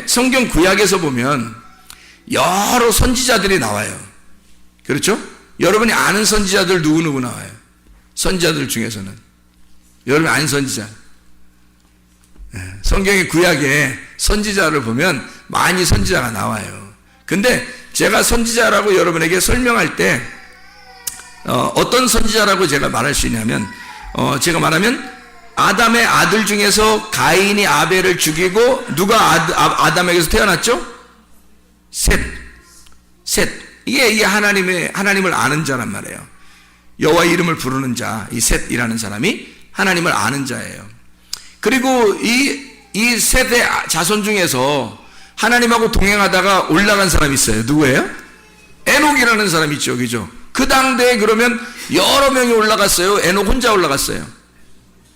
성경 구약에서 보면 여러 선지자들이 나와요. 그렇죠? 여러분이 아는 선지자들 누구 나와요? 선지자들 중에서는 여러분이 아는 선지자. 성경의 구약에 선지자를 보면 많이 선지자가 나와요. 근데 제가 선지자라고 여러분에게 설명할 때 어떤 선지자라고 제가 말할 수 있냐면 제가 말하면 아담의 아들 중에서 가인이 아벨을 죽이고 누가 아담에게서 태어났죠? 셋. 이게 하나님을 아는 자란 말이에요. 여호와 이름을 부르는 자, 이 셋이라는 사람이 하나님을 아는 자예요. 그리고 이 셋의 자손 중에서 하나님하고 동행하다가 올라간 사람이 있어요. 누구예요? 에녹이라는 사람이 있죠. 그죠? 그 당대에 그러면 여러 명이 올라갔어요. 에녹 혼자 올라갔어요.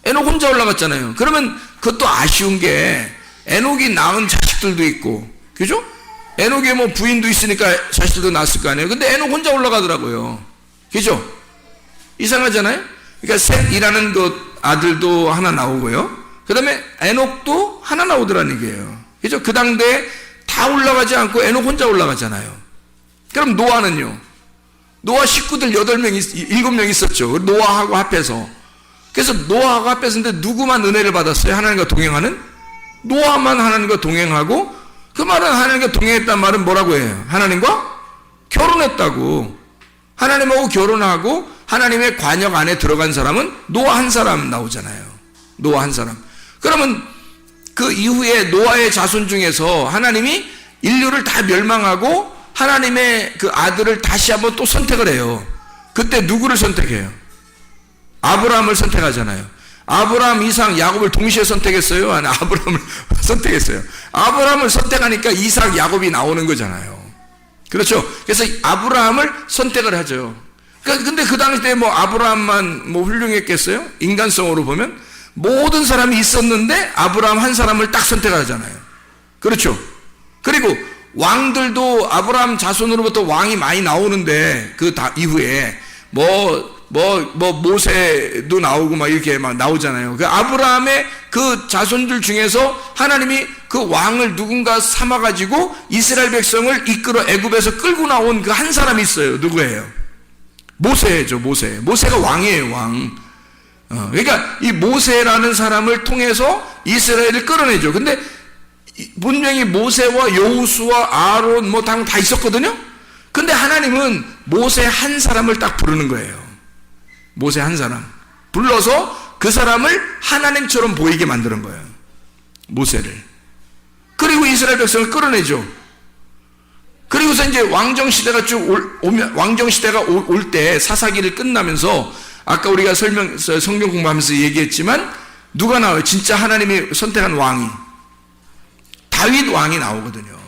에녹 혼자 올라갔잖아요. 그러면 그것도 아쉬운 게 에녹이 낳은 자식들도 있고, 그죠? 에녹에 뭐 부인도 있으니까 자식들도 낳았을 거 아니에요. 근데 에녹 혼자 올라가더라고요. 그죠? 이상하잖아요? 그러니까 셋이라는 그 아들도 하나 나오고요. 그 다음에 에녹도 하나 나오더라는 얘기예요. 그죠? 그 당대에 다 올라가지 않고 에녹 혼자 올라가잖아요. 그럼 노아는요? 노아 식구들 7명 있었죠. 노아하고 합해서. 그래서 노아하고 합해서인데 누구만 은혜를 받았어요? 하나님과 동행하는? 노아만 하나님과 동행하고, 그 말은 하나님과 동행했단 말은 뭐라고 해요? 하나님과 결혼했다고. 하나님하고 결혼하고 하나님의 관역 안에 들어간 사람은 노아 한 사람 나오잖아요. 노아 한 사람. 그러면 그 이후에 노아의 자손 중에서 하나님이 인류를 다 멸망하고 하나님의 그 아들을 다시 한번 또 선택을 해요. 그때 누구를 선택해요? 아브라함을 선택하잖아요. 아브라함, 이삭, 야곱을 동시에 선택했어요? 아니, 아브라함을 선택했어요. 아브라함을 선택하니까 이삭, 야곱이 나오는 거잖아요. 그렇죠? 그래서 아브라함을 선택을 하죠. 근데 그 당시에 뭐 아브라함만 뭐 훌륭했겠어요? 인간성으로 보면 모든 사람이 있었는데 아브라함 한 사람을 딱 선택하잖아요. 그렇죠? 그리고 왕들도 아브라함 자손으로부터 왕이 많이 나오는데 그 이후에 모세도 나오고 막 이렇게 막 나오잖아요. 그 아브라함의 그 자손들 중에서 하나님이 그 왕을 누군가 삼아가지고 이스라엘 백성을 이끌어 애굽에서 끌고 나온 그 한 사람이 있어요. 누구예요? 모세죠, 모세. 모세가 왕이에요, 왕. 그러니까 이 모세라는 사람을 통해서 이스라엘을 끌어내죠. 근데 분명히 모세와 여호수아, 아론 뭐 다 있었거든요. 근데 하나님은 모세 한 사람을 딱 부르는 거예요. 모세 한 사람 불러서 그 사람을 하나님처럼 보이게 만드는 거예요. 모세를. 그리고 이스라엘 백성을 끌어내죠. 그리고서 이제 왕정시대가 왕정시대가 올 때 사사기를 끝나면서 아까 우리가 성경 공부하면서 얘기했지만 누가 나와요? 진짜 하나님이 선택한 왕이 다윗 왕이 나오거든요.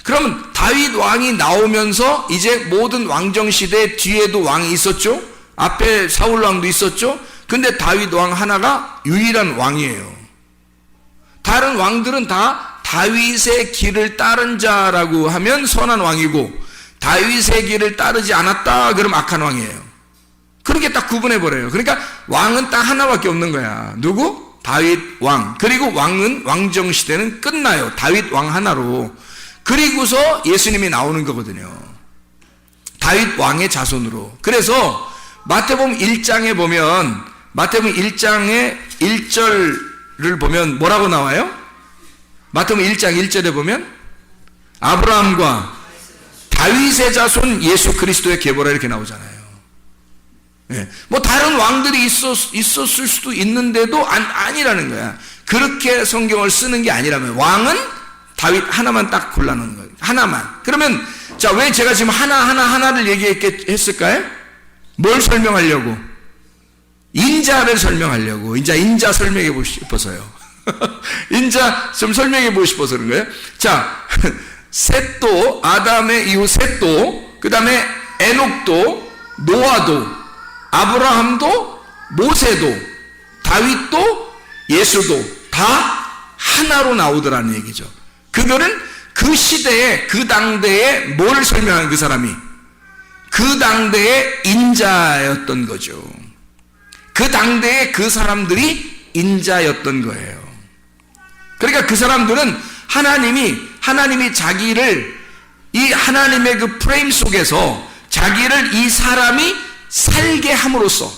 그러면 다윗 왕이 나오면서 이제 모든 왕정시대 뒤에도 왕이 있었죠. 앞에 사울 왕도 있었죠. 근데 다윗 왕 하나가 유일한 왕이에요. 다른 왕들은 다 다윗의 길을 따른 자라고 하면 선한 왕이고 다윗의 길을 따르지 않았다 그럼 악한 왕이에요. 그렇게 딱 구분해버려요. 그러니까 왕은 딱 하나밖에 없는 거야. 누구? 다윗 왕. 그리고 왕정시대는 끝나요. 다윗 왕 하나로. 그리고서 예수님이 나오는 거거든요. 다윗 왕의 자손으로. 그래서 마태복음 1장에 보면 마태복음 1장의 1절을 보면 뭐라고 나와요? 마태복음 1장 1절에 보면 아브라함과 다윗의 자손 예수 그리스도의 계보라 이렇게 나오잖아요. 네. 뭐 다른 왕들이 있었을 수도 있는데도 아니라는 거야. 그렇게 성경을 쓰는 게 아니라면 왕은 다윗 하나만 딱 골라놓은 거예요. 하나만. 그러면 자, 왜 제가 지금 하나를 얘기했을까요? 뭘 설명하려고? 인자를 설명하려고. 인자 설명해 보고 싶어서요. 인자 좀 설명해 보고 싶어서 그런 거예요. 자, 셋도, 아담의 이후 셋도, 그 다음에 에녹도, 노아도, 아브라함도, 모세도, 다윗도, 예수도 다 하나로 나오더라는 얘기죠. 그거는 그 시대에, 그 당대에 뭘 설명한 그 사람이? 그 당대의 인자였던 거죠. 그 당대에 그 사람들이 인자였던 거예요. 그러니까 그 사람들은 하나님이 자기를 이 하나님의 그 프레임 속에서 자기를 이 사람이 살게 함으로써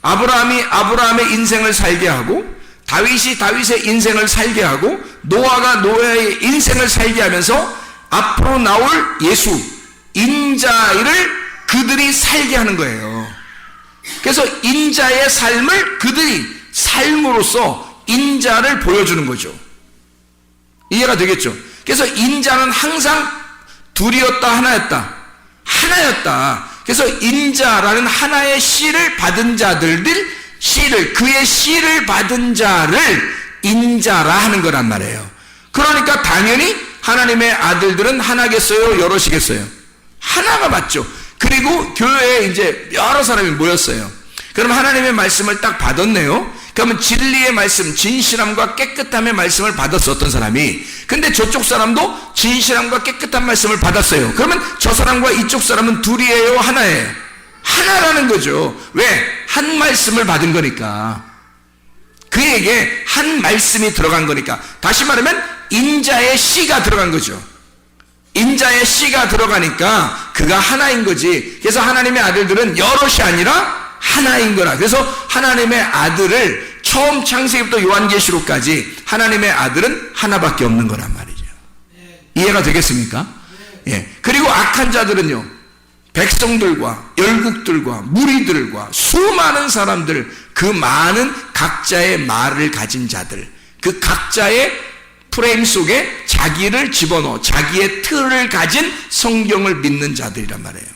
아브라함의 인생을 살게 하고 다윗이 다윗의 인생을 살게 하고 노아가 노아의 인생을 살게 하면서 앞으로 나올 예수 인자를 그들이 살게 하는 거예요. 그래서 인자의 삶을 그들이 삶으로써 인자를 보여주는 거죠. 이해가 되겠죠? 그래서 인자는 항상 둘이었다 하나였다. 하나였다. 그래서 인자라는 하나의 씨를 받은 자들을 그의 씨를 받은 자를 인자라 하는 거란 말이에요. 그러니까 당연히 하나님의 아들들은 하나겠어요? 여럿이겠어요? 하나가 맞죠. 그리고 교회에 이제 여러 사람이 모였어요. 그럼 하나님의 말씀을 딱 받았네요. 그러면 진리의 말씀, 진실함과 깨끗함의 말씀을 받았어, 어떤 사람이. 근데 저쪽 사람도 진실함과 깨끗한 말씀을 받았어요. 그러면 저 사람과 이쪽 사람은 둘이에요, 하나예요? 하나라는 거죠. 왜? 한 말씀을 받은 거니까. 그에게 한 말씀이 들어간 거니까. 다시 말하면 인자의 씨가 들어간 거죠. 인자의 씨가 들어가니까 그가 하나인 거지. 그래서 하나님의 아들들은 여럿이 아니라 하나인 거라. 그래서 하나님의 아들을 처음 창세기부터 요한계시록까지 하나님의 아들은 하나밖에 없는 거란 말이죠. 이해가 되겠습니까? 예. 그리고 악한 자들은요, 백성들과 열국들과 무리들과 수많은 사람들, 그 많은 각자의 말을 가진 자들, 그 각자의 프레임 속에 자기를 집어넣어 자기의 틀을 가진 성경을 믿는 자들이란 말이에요.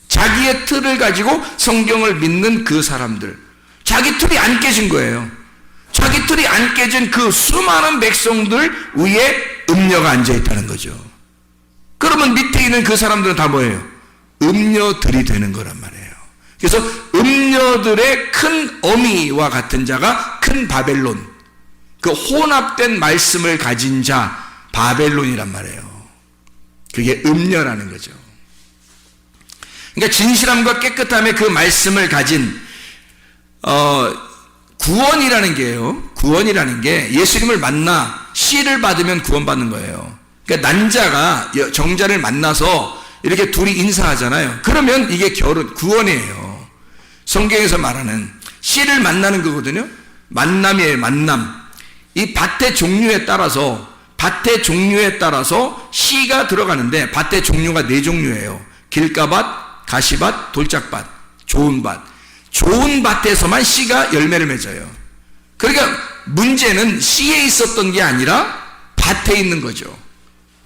자기의 틀을 가지고 성경을 믿는 그 사람들, 자기 틀이 안 깨진 거예요. 자기 틀이 안 깨진 그 수많은 백성들 위에 음녀가 앉아있다는 거죠. 그러면 밑에 있는 그 사람들은 다 뭐예요? 음녀들이 되는 거란 말이에요. 그래서 음녀들의 큰 어미와 같은 자가 큰 바벨론, 그 혼합된 말씀을 가진 자 바벨론이란 말이에요. 그게 음녀라는 거죠. 그러니까 진실함과 깨끗함의 그 말씀을 가진 구원이라는 게요. 구원이라는 게 예수님을 만나 씨를 받으면 구원받는 거예요. 그러니까 난자가 정자를 만나서 이렇게 둘이 인사하잖아요. 그러면 이게 구원이에요. 성경에서 말하는 씨를 만나는 거거든요. 만남이에요, 만남. 이 밭의 종류에 따라서 씨가 들어가는데 밭의 종류가 4종류예요. 길가밭, 가시밭, 돌짝밭, 좋은 밭. 좋은 밭에서만 씨가 열매를 맺어요. 그러니까 문제는 씨에 있었던 게 아니라 밭에 있는 거죠.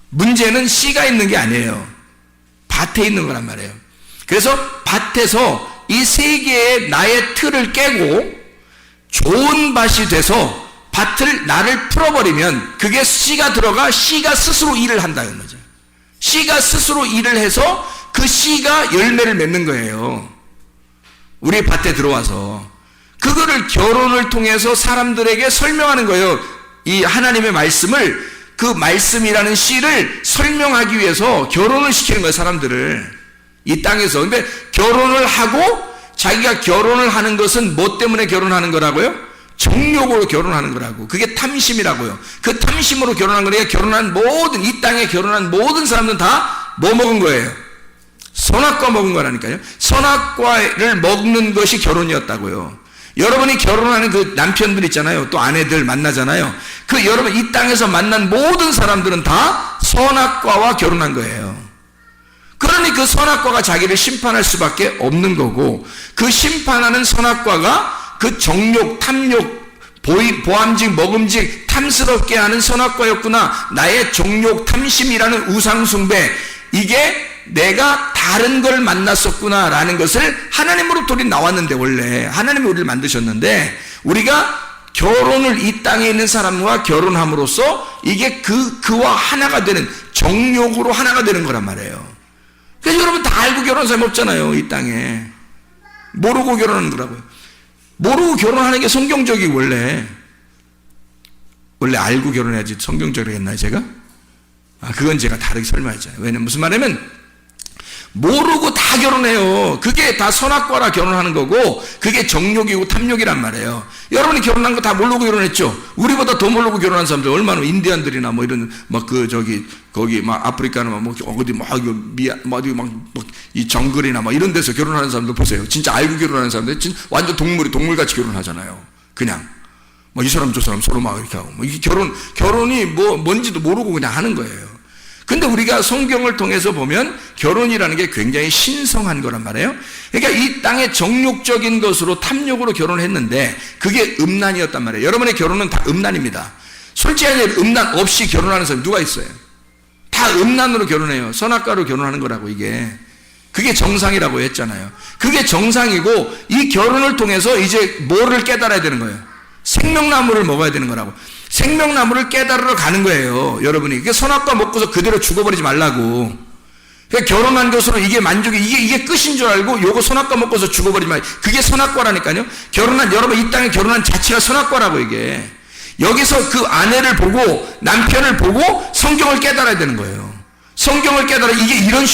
문제는 씨가 있는 게 아니에요. 밭에 있는 거란 말이에요. 그래서 밭에서 이 세 개의 나의 틀을 깨고 좋은 밭이 돼서 나를 풀어버리면 그게 씨가 들어가 씨가 스스로 일을 한다는 거죠. 씨가 스스로 일을 해서 그 씨가 열매를 맺는 거예요. 우리 밭에 들어와서 그거를 결혼을 통해서 사람들에게 설명하는 거예요. 이 하나님의 말씀을, 그 말씀이라는 씨를 설명하기 위해서 결혼을 시키는 거예요, 사람들을. 이 땅에서. 근데 결혼을 하고 자기가 결혼을 하는 것은 뭐 때문에 결혼하는 거라고요? 정욕으로 결혼하는 거라고. 그게 탐심이라고요. 그 탐심으로 결혼한 거니까 이 땅에 결혼한 모든 사람들은 다 뭐 먹은 거예요? 선악과 먹은 거라니까요. 선악과를 먹는 것이 결혼이었다고요. 여러분이 결혼하는 그 남편들 있잖아요. 또 아내들 만나잖아요. 그 여러분 이 땅에서 만난 모든 사람들은 다 선악과와 결혼한 거예요. 그러니 그 선악과가 자기를 심판할 수밖에 없는 거고, 그 심판하는 선악과가 그 정욕, 탐욕, 보암직, 먹음직, 탐스럽게 하는 선악과였구나. 나의 정욕, 탐심이라는 우상숭배, 이게 내가 다른 걸 만났었구나 라는 것을 하나님으로부터 우리 나왔는데, 원래 하나님이 우리를 만드셨는데, 우리가 결혼을 이 땅에 있는 사람과 결혼함으로써 이게 그와 하나가 되는, 정욕으로 하나가 되는 거란 말이에요. 그래서 여러분 다 알고 결혼한 사람이 없잖아요, 이 땅에. 모르고 결혼하는 거라고요. 모르고 결혼하는 게 성경적이고, 원래 알고 결혼해야지 성경적이라고 했나요, 제가? 그건 제가 다르게 설명했잖아요. 왜냐면 무슨 말이냐면, 모르고 다 결혼해요. 그게 다 선악과라 결혼하는 거고, 그게 정욕이고 탐욕이란 말이에요. 여러분이 결혼한 거 다 모르고 결혼했죠? 우리보다 더 모르고 결혼한 사람들 얼마나, 인디안들이나 뭐 이런, 거기 아프리카나 이 정글이나 이런 데서 결혼하는 사람들 보세요. 진짜 알고 결혼하는 사람들, 진짜 완전 동물같이 결혼하잖아요. 그냥. 뭐 이 사람 저 사람 서로 막 이렇게 하고, 뭐 이게 결혼이 뭐 뭔지도 모르고 그냥 하는 거예요. 근데 우리가 성경을 통해서 보면 결혼이라는 게 굉장히 신성한 거란 말이에요. 그러니까 이 땅의 정욕적인 것으로 탐욕으로 결혼했는데 그게 음란이었단 말이에요. 여러분의 결혼은 다 음란입니다. 솔직하게 음란 없이 결혼하는 사람이 누가 있어요? 다 음란으로 결혼해요. 선악과로 결혼하는 거라고 이게. 그게 정상이라고 했잖아요. 그게 정상이고 이 결혼을 통해서 이제 뭐를 깨달아야 되는 거예요? 생명나무를 먹어야 되는 거라고. 생명나무를 깨달으러 가는 거예요. 여러분이. 그게 선악과 먹고서 그대로 죽어버리지 말라고. 그러니까 결혼한 것으로 이게 만족이, 이게 끝인 줄 알고 요거 선악과 먹고서 죽어버리지 말. 그게 선악과라니까요. 여러분 이 땅에 결혼한 자체가 선악과라고 이게. 여기서 그 아내를 보고 남편을 보고 성경을 깨달아야 되는 거예요. 성경을 깨달아 이게 이런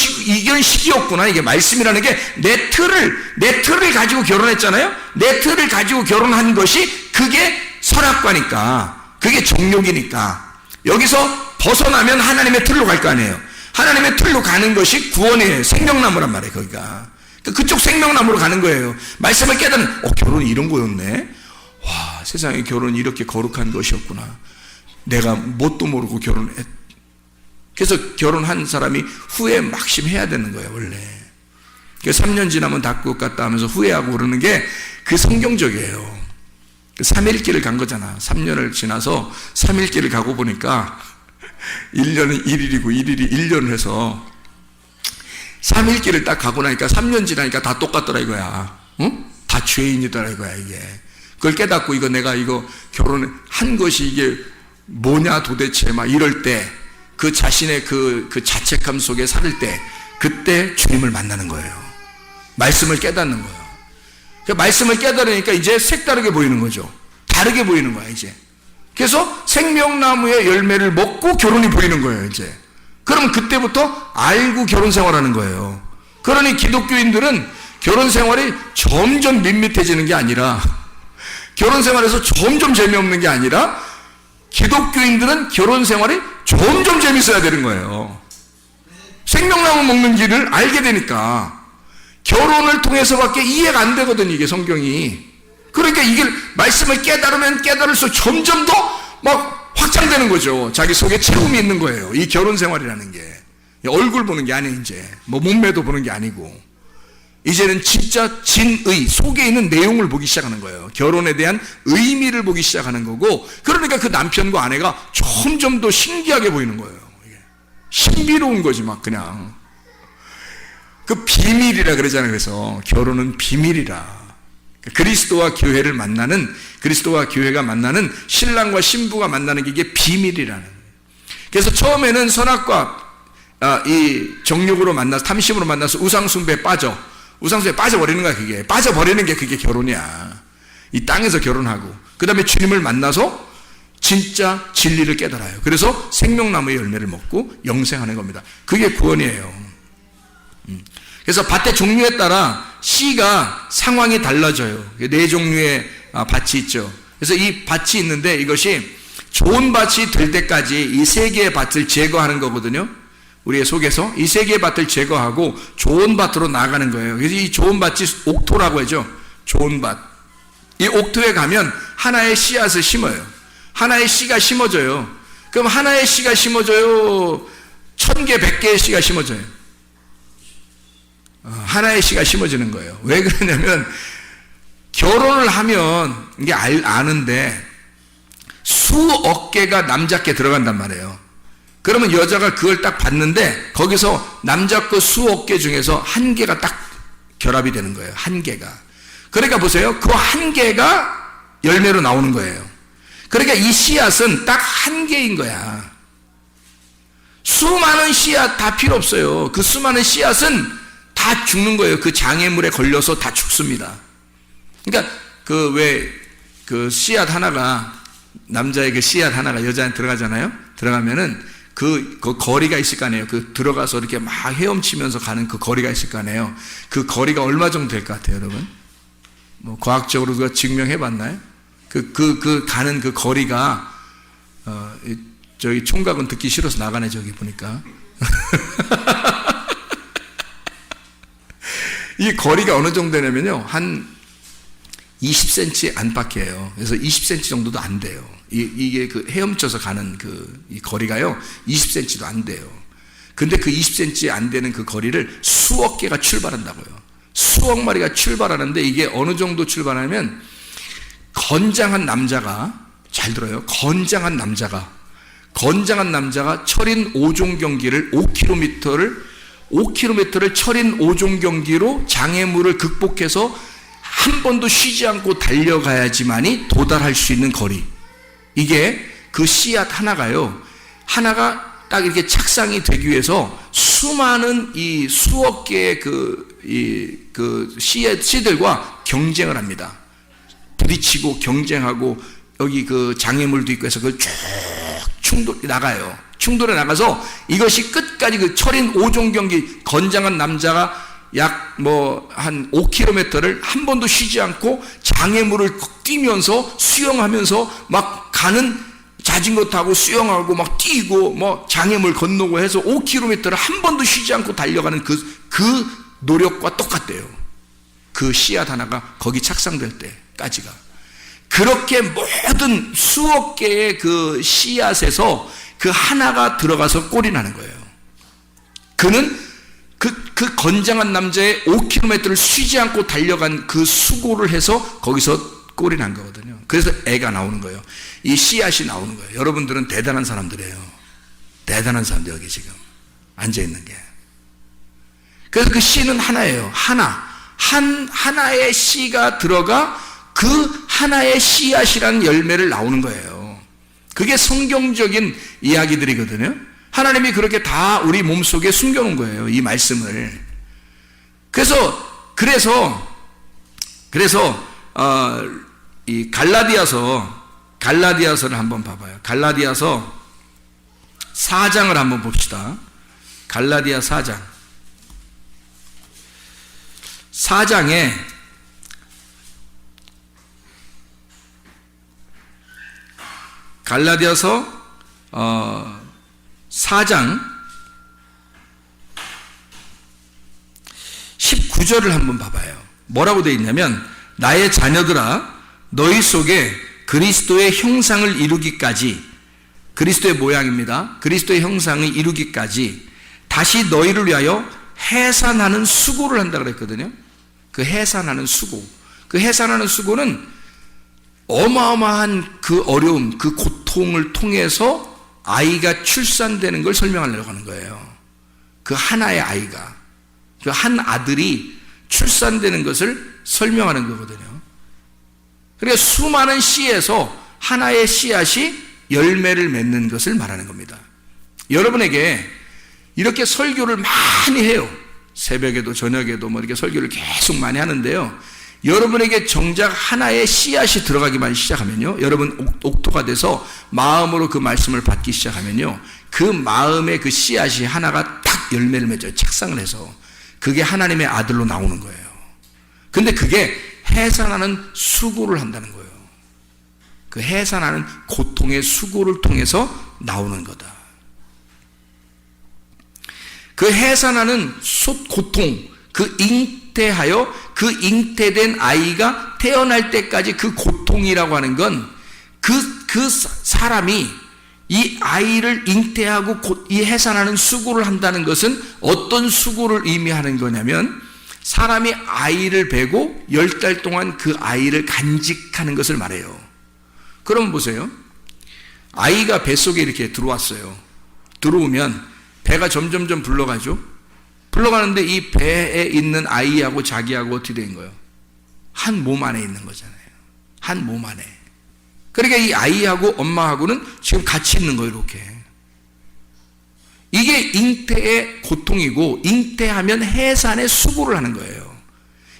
식이었구나. 이게 말씀이라는 게 내 틀을 가지고 결혼했잖아요. 내 틀을 가지고 결혼한 것이 그게 선악과니까. 그게 정욕이니까. 여기서 벗어나면 하나님의 틀로 갈 거 아니에요. 하나님의 틀로 가는 것이 구원이에요. 생명나무란 말이에요. 거기가. 그쪽 생명나무로 가는 거예요. 말씀을 깨달으면 결혼이 이런 거였네. 와, 세상에 결혼이 이렇게 거룩한 것이었구나. 내가 뭣도 모르고 결혼했. 그래서 결혼한 사람이 후회 막심해야 되는 거예요, 원래. 3년 지나면 다 것 같다 하면서 후회하고 그러는 게 그 성경적이에요. 3일길을 간 거잖아. 3년을 지나서 3일길을 가고 보니까 1년은 1일이고 1일이 1년을 해서 3일길을 딱 가고 나니까 3년 지나니까 다 똑같더라 이거야. 응? 다 죄인이더라 이거야 이게. 그걸 깨닫고 내가 결혼한 것이 이게 뭐냐 도대체 막 이럴 때 그 자신의 그 자책감 속에 살을 때 그때 주님을 만나는 거예요. 말씀을 깨닫는 거예요. 그 말씀을 깨달으니까 이제 색다르게 보이는 거죠. 다르게 보이는 거야 이제. 그래서 생명나무의 열매를 먹고 결혼이 보이는 거예요 이제. 그럼 그때부터 알고 결혼 생활하는 거예요. 그러니 기독교인들은 결혼 생활이 점점 밋밋해지는 게 아니라, 결혼 생활에서 점점 재미없는 게 아니라, 기독교인들은 결혼 생활이 점점 재밌어야 되는 거예요. 생명나무 먹는 길을 알게 되니까 결혼을 통해서밖에 이해가 안 되거든 이게 성경이. 그러니까 이게 말씀을 깨달으면 깨달을수록 점점 더 막 확장되는 거죠. 자기 속에 채움이 있는 거예요. 이 결혼 생활이라는 게 얼굴 보는 게 아니에요. 이제 뭐 몸매도 보는 게 아니고 이제는 진짜 진의 속에 있는 내용을 보기 시작하는 거예요. 결혼에 대한 의미를 보기 시작하는 거고, 그러니까 그 남편과 아내가 점점 더 신기하게 보이는 거예요. 신비로운 거지 막 그냥. 그 비밀이라 그러잖아요. 그래서 결혼은 비밀이라. 그리스도와 교회가 만나는 신랑과 신부가 만나는 게 이게 비밀이라는 거예요. 그래서 처음에는 선악과 이 정욕으로 만나서 탐심으로 만나서 우상숭배에 빠져버리는 거야. 그게 빠져버리는 게 그게 결혼이야. 이 땅에서 결혼하고 그 다음에 주님을 만나서 진짜 진리를 깨달아요. 그래서 생명나무의 열매를 먹고 영생하는 겁니다. 그게 구원이에요. 그래서 밭의 종류에 따라 씨가 상황이 달라져요. 4종류의 밭이 있죠. 그래서 이 밭이 있는데 이것이 좋은 밭이 될 때까지 이 3개의 밭을 제거하는 거거든요. 우리의 속에서 이 3개의 밭을 제거하고 좋은 밭으로 나아가는 거예요. 그래서 이 좋은 밭이 옥토라고 하죠. 좋은 밭. 이 옥토에 가면 하나의 씨앗을 심어요. 하나의 씨가 심어져요. 그럼 하나의 씨가 심어져요? 1000개, 100개의 씨가 심어져요? 하나의 씨가 심어지는 거예요. 왜 그러냐면 결혼을 하면 이게 아는데 수억 개가 남자께 들어간단 말이에요. 그러면 여자가 그걸 딱 봤는데 거기서 남자 거 수억 개 중에서 1개가 딱 결합이 되는 거예요. 1개가. 그러니까 보세요. 그 1개가 열매로 나오는 거예요. 그러니까 이 씨앗은 딱 1개인 거야. 수많은 씨앗 다 필요 없어요. 그 수많은 씨앗은 다 죽는 거예요. 그 장애물에 걸려서 다 죽습니다. 그러니까 그 씨앗 하나가, 남자의 그 씨앗 하나가 여자한테 들어가잖아요. 들어가면은 그 거리가 있을 거 아니에요. 그 들어가서 이렇게 막 헤엄치면서 가는 그 거리가 있을 거 아니에요. 그 거리가 얼마 정도 될 것 같아요, 여러분? 뭐 과학적으로 누가 증명해 봤나요? 가는 그 거리가 저기 총각은 듣기 싫어서 나가네. 저기 보니까 이 거리가 어느 정도 되냐면요, 한 20cm 안팎이에요. 그래서 20cm 정도도 안 돼요. 이게 그 헤엄쳐서 가는 이 거리가요, 20cm도 안 돼요. 근데 그 20cm 안 되는 그 거리를 수억 개가 출발한다고요. 수억 마리가 출발하는데, 이게 어느 정도 출발하면, 건장한 남자가, 잘 들어요. 건장한 남자가 철인 5종 경기를 5km를 철인 5종 경기로 장애물을 극복해서 한 번도 쉬지 않고 달려가야지만이 도달할 수 있는 거리. 이게 그 씨앗 하나가요, 하나가 딱 이렇게 착상이 되기 위해서 수많은 이 수억 개의 그 씨들과 경쟁을 합니다. 부딪히고 경쟁하고, 여기 그 장애물도 있고 해서 그걸 쭉 충돌에 나가서 이것이 끝까지 그 철인 5종 경기, 건장한 남자가 약 한 5km를 한 번도 쉬지 않고 장애물을 뛰면서 수영하면서 막 가는, 자전거 타고 수영하고 막 뛰고 장애물 건너고 해서 5km를 한 번도 쉬지 않고 달려가는 그 노력과 똑같대요. 그 씨앗 하나가 거기 착상될 때까지가. 그렇게 모든 수억 개의 그 씨앗에서 그 하나가 들어가서 꼴이 나는 거예요. 그는 그 건장한 남자의 5km를 쉬지 않고 달려간 그 수고를 해서 거기서 꼴이 난 거거든요. 그래서 애가 나오는 거예요. 이 씨앗이 나오는 거예요. 여러분들은 대단한 사람들이에요. 대단한 사람들, 여기 지금 앉아있는 게. 그래서 그 씨는 하나예요. 하나의 씨가 들어가 그 하나의 씨앗이라는 열매를 나오는 거예요. 그게 성경적인 이야기들이거든요. 하나님이 그렇게 다 우리 몸속에 숨겨놓은 거예요, 이 말씀을. 그래서 이 갈라디아서를 한번 봐봐요. 갈라디아서 4장을 한번 봅시다. 갈라디아 4장. 4장에 갈라디아서 4장 19절을 한번 봐봐요. 뭐라고 되어 있냐면, 나의 자녀들아, 너희 속에 그리스도의 형상을 이루기까지, 그리스도의 모양입니다. 그리스도의 형상을 이루기까지 다시 너희를 위하여 해산하는 수고를 한다 그랬거든요. 그 해산하는 수고, 그 해산하는 수고는 어마어마한 그 어려움, 그 고통을 통해서 아이가 출산되는 걸 설명하려고 하는 거예요. 그 하나의 아이가, 그 한 아들이 출산되는 것을 설명하는 거거든요. 그러니까 수많은 씨에서 하나의 씨앗이 열매를 맺는 것을 말하는 겁니다. 여러분에게 이렇게 설교를 많이 해요. 새벽에도 저녁에도 이렇게 설교를 계속 많이 하는데요, 여러분에게 정작 하나의 씨앗이 들어가기만 시작하면요, 여러분 옥토가 돼서 마음으로 그 말씀을 받기 시작하면요, 그 마음의 그 씨앗이 하나가 딱 열매를 맺어요. 착상을 해서. 그게 하나님의 아들로 나오는 거예요. 근데 그게 해산하는 수고를 한다는 거예요. 그 해산하는 고통의 수고를 통해서 나오는 거다. 그 해산하는 고통, 그 잉태하여 그 잉태된 아이가 태어날 때까지 그 고통이라고 하는 건 그 사람이 이 아이를 잉태하고 이 해산하는 수고를 한다는 것은 어떤 수고를 의미하는 거냐면, 사람이 아이를 베고 10달 동안 그 아이를 간직하는 것을 말해요. 그럼 보세요. 아이가 뱃속에 이렇게 들어왔어요. 들어오면 배가 점점점 불러가죠. 불러가는데 이 배에 있는 아이하고 자기하고 어떻게 된 거예요? 한 몸 안에 있는 거잖아요. 한 몸 안에. 그러니까 이 아이하고 엄마하고는 지금 같이 있는 거예요, 이렇게. 이게 잉태의 고통이고, 잉태하면 해산의 수고를 하는 거예요.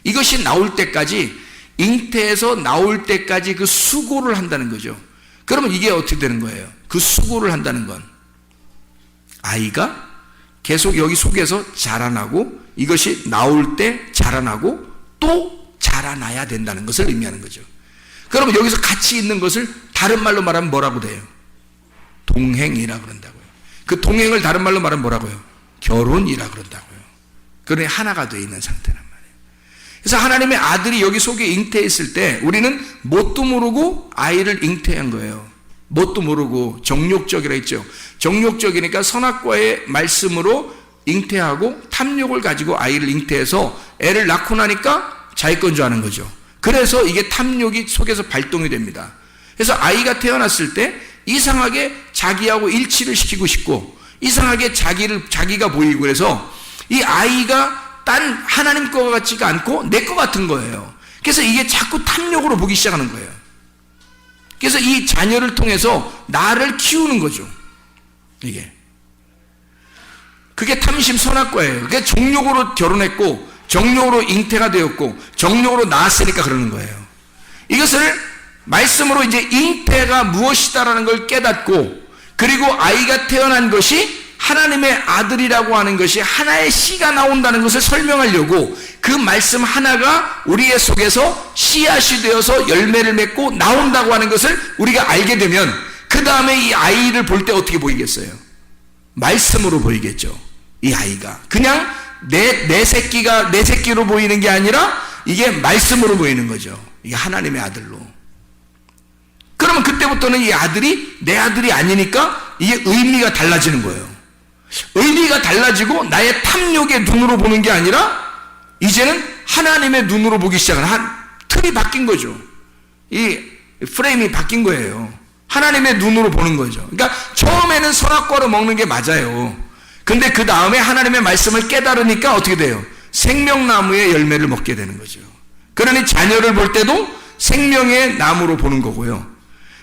이것이 나올 때까지, 잉태에서 나올 때까지 그 수고를 한다는 거죠. 그러면 이게 어떻게 되는 거예요? 그 수고를 한다는 건 아이가 계속 여기 속에서 자라나고, 이것이 나올 때 자라나고 또 자라나야 된다는 것을 의미하는 거죠. 그러면 여기서 같이 있는 것을 다른 말로 말하면 뭐라고 돼요? 동행이라 그런다고요. 그 동행을 다른 말로 말하면 뭐라고요? 결혼이라 그런다고요. 그러니 하나가 되어 있는 상태란 말이에요. 그래서 하나님의 아들이 여기 속에 잉태했을 때 우리는 뭣도 모르고 아이를 잉태한 거예요. 뭣도 모르고 정욕적이라 했죠. 정욕적이니까 선악과의 말씀으로 잉태하고 탐욕을 가지고 아이를 잉태해서 애를 낳고 나니까 자기 건 줄 아는 거죠. 그래서 이게 탐욕이 속에서 발동이 됩니다. 그래서 아이가 태어났을 때 이상하게 자기하고 일치를 시키고 싶고 이상하게 자기가 보이고 그래서 이 아이가 딴 하나님 거 같지가 않고 내 거 같은 거예요. 그래서 이게 자꾸 탐욕으로 보기 시작하는 거예요. 그래서 이 자녀를 통해서 나를 키우는 거죠. 그게 탐심 선악과예요. 그게 정욕으로 결혼했고 정욕으로 잉태가 되었고 정욕으로 낳았으니까 그러는 거예요. 이것을 말씀으로 이제 잉태가 무엇이다라는 걸 깨닫고 그리고 아이가 태어난 것이 하나님의 아들이라고 하는 것이 하나의 씨가 나온다는 것을 설명하려고 그 말씀 하나가 우리의 속에서 씨앗이 되어서 열매를 맺고 나온다고 하는 것을 우리가 알게 되면 그 다음에 이 아이를 볼 때 어떻게 보이겠어요? 말씀으로 보이겠죠. 이 아이가 그냥 내 새끼로 보이는 게 아니라 이게 말씀으로 보이는 거죠. 이게 하나님의 아들로. 그러면 그때부터는 이 아들이 내 아들이 아니니까 이게 의미가 달라지는 거예요. 의미가 달라지고 나의 탐욕의 눈으로 보는 게 아니라 이제는 하나님의 눈으로 보기 시작하는 틀이 바뀐 거죠. 이 프레임이 바뀐 거예요. 하나님의 눈으로 보는 거죠. 그러니까 처음에는 선악과로 먹는 게 맞아요. 근데 그 다음에 하나님의 말씀을 깨달으니까 어떻게 돼요? 생명나무의 열매를 먹게 되는 거죠. 그러니 자녀를 볼 때도 생명의 나무로 보는 거고요.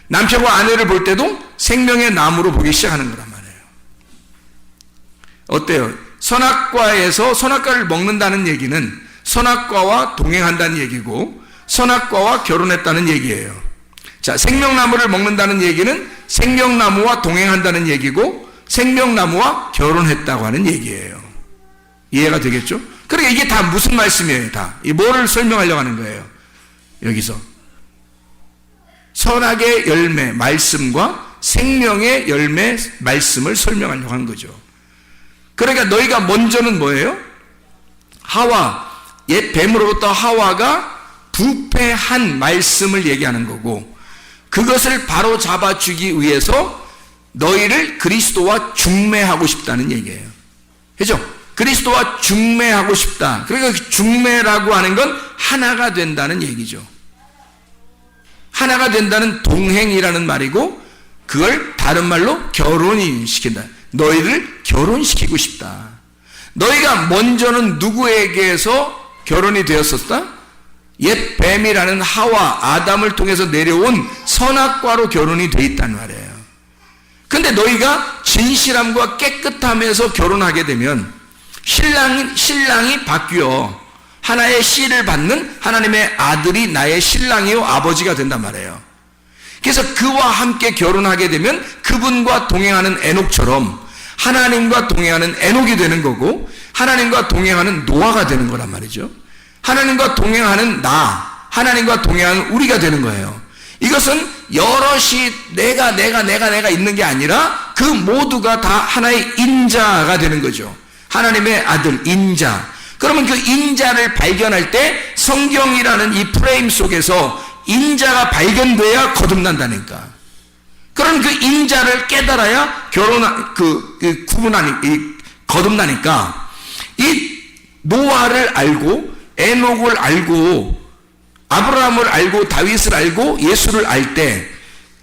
남편과 아내를 볼 때도 생명의 나무로 보기 시작하는 거란 말이에요. 어때요? 선악과에서 선악과를 먹는다는 얘기는 선악과와 동행한다는 얘기고 선악과와 결혼했다는 얘기예요. 자, 생명나무를 먹는다는 얘기는 생명나무와 동행한다는 얘기고 생명나무와 결혼했다고 하는 얘기예요. 이해가 되겠죠? 그러니까 이게 다 무슨 말씀이에요? 다. 이 뭐를 설명하려고 하는 거예요? 여기서 선악의 열매 말씀과 생명의 열매 말씀을 설명하려고 한 거죠. 그러니까 너희가 먼저는 뭐예요? 하와, 옛 뱀으로부터 하와가 부패한 말씀을 얘기하는 거고 그것을 바로 잡아주기 위해서 너희를 그리스도와 중매하고 싶다는 얘기예요. 그죠? 그리스도와 중매하고 싶다. 그러니까 중매라고 하는 건 하나가 된다는 얘기죠. 하나가 된다는 동행이라는 말이고 그걸 다른 말로 결혼이 시킨다. 너희를 결혼시키고 싶다. 너희가 먼저는 누구에게서 결혼이 되었었다? 옛 뱀이라는 하와 아담을 통해서 내려온 선악과로 결혼이 돼 있단 말이에요. 근데 너희가 진실함과 깨끗함에서 결혼하게 되면 신랑이 바뀌어 하나의 씨를 받는 하나님의 아들이 나의 신랑이요 아버지가 된단 말이에요. 그래서 그와 함께 결혼하게 되면 그분과 동행하는 에녹처럼 하나님과 동행하는 에녹이 되는 거고 하나님과 동행하는 노아가 되는 거란 말이죠. 하나님과 동행하는 하나님과 동행하는 우리가 되는 거예요. 이것은 여럿이 내가 있는 게 아니라 그 모두가 다 하나의 인자가 되는 거죠. 하나님의 아들 인자. 그러면 그 인자를 발견할 때 성경이라는 이 프레임 속에서 인자가 발견돼야 거듭난다니까. 그런 그 인자를 깨달아야 거듭나니까 이 노아를 알고 에녹을 알고 아브라함을 알고 다윗을 알고 예수를 알 때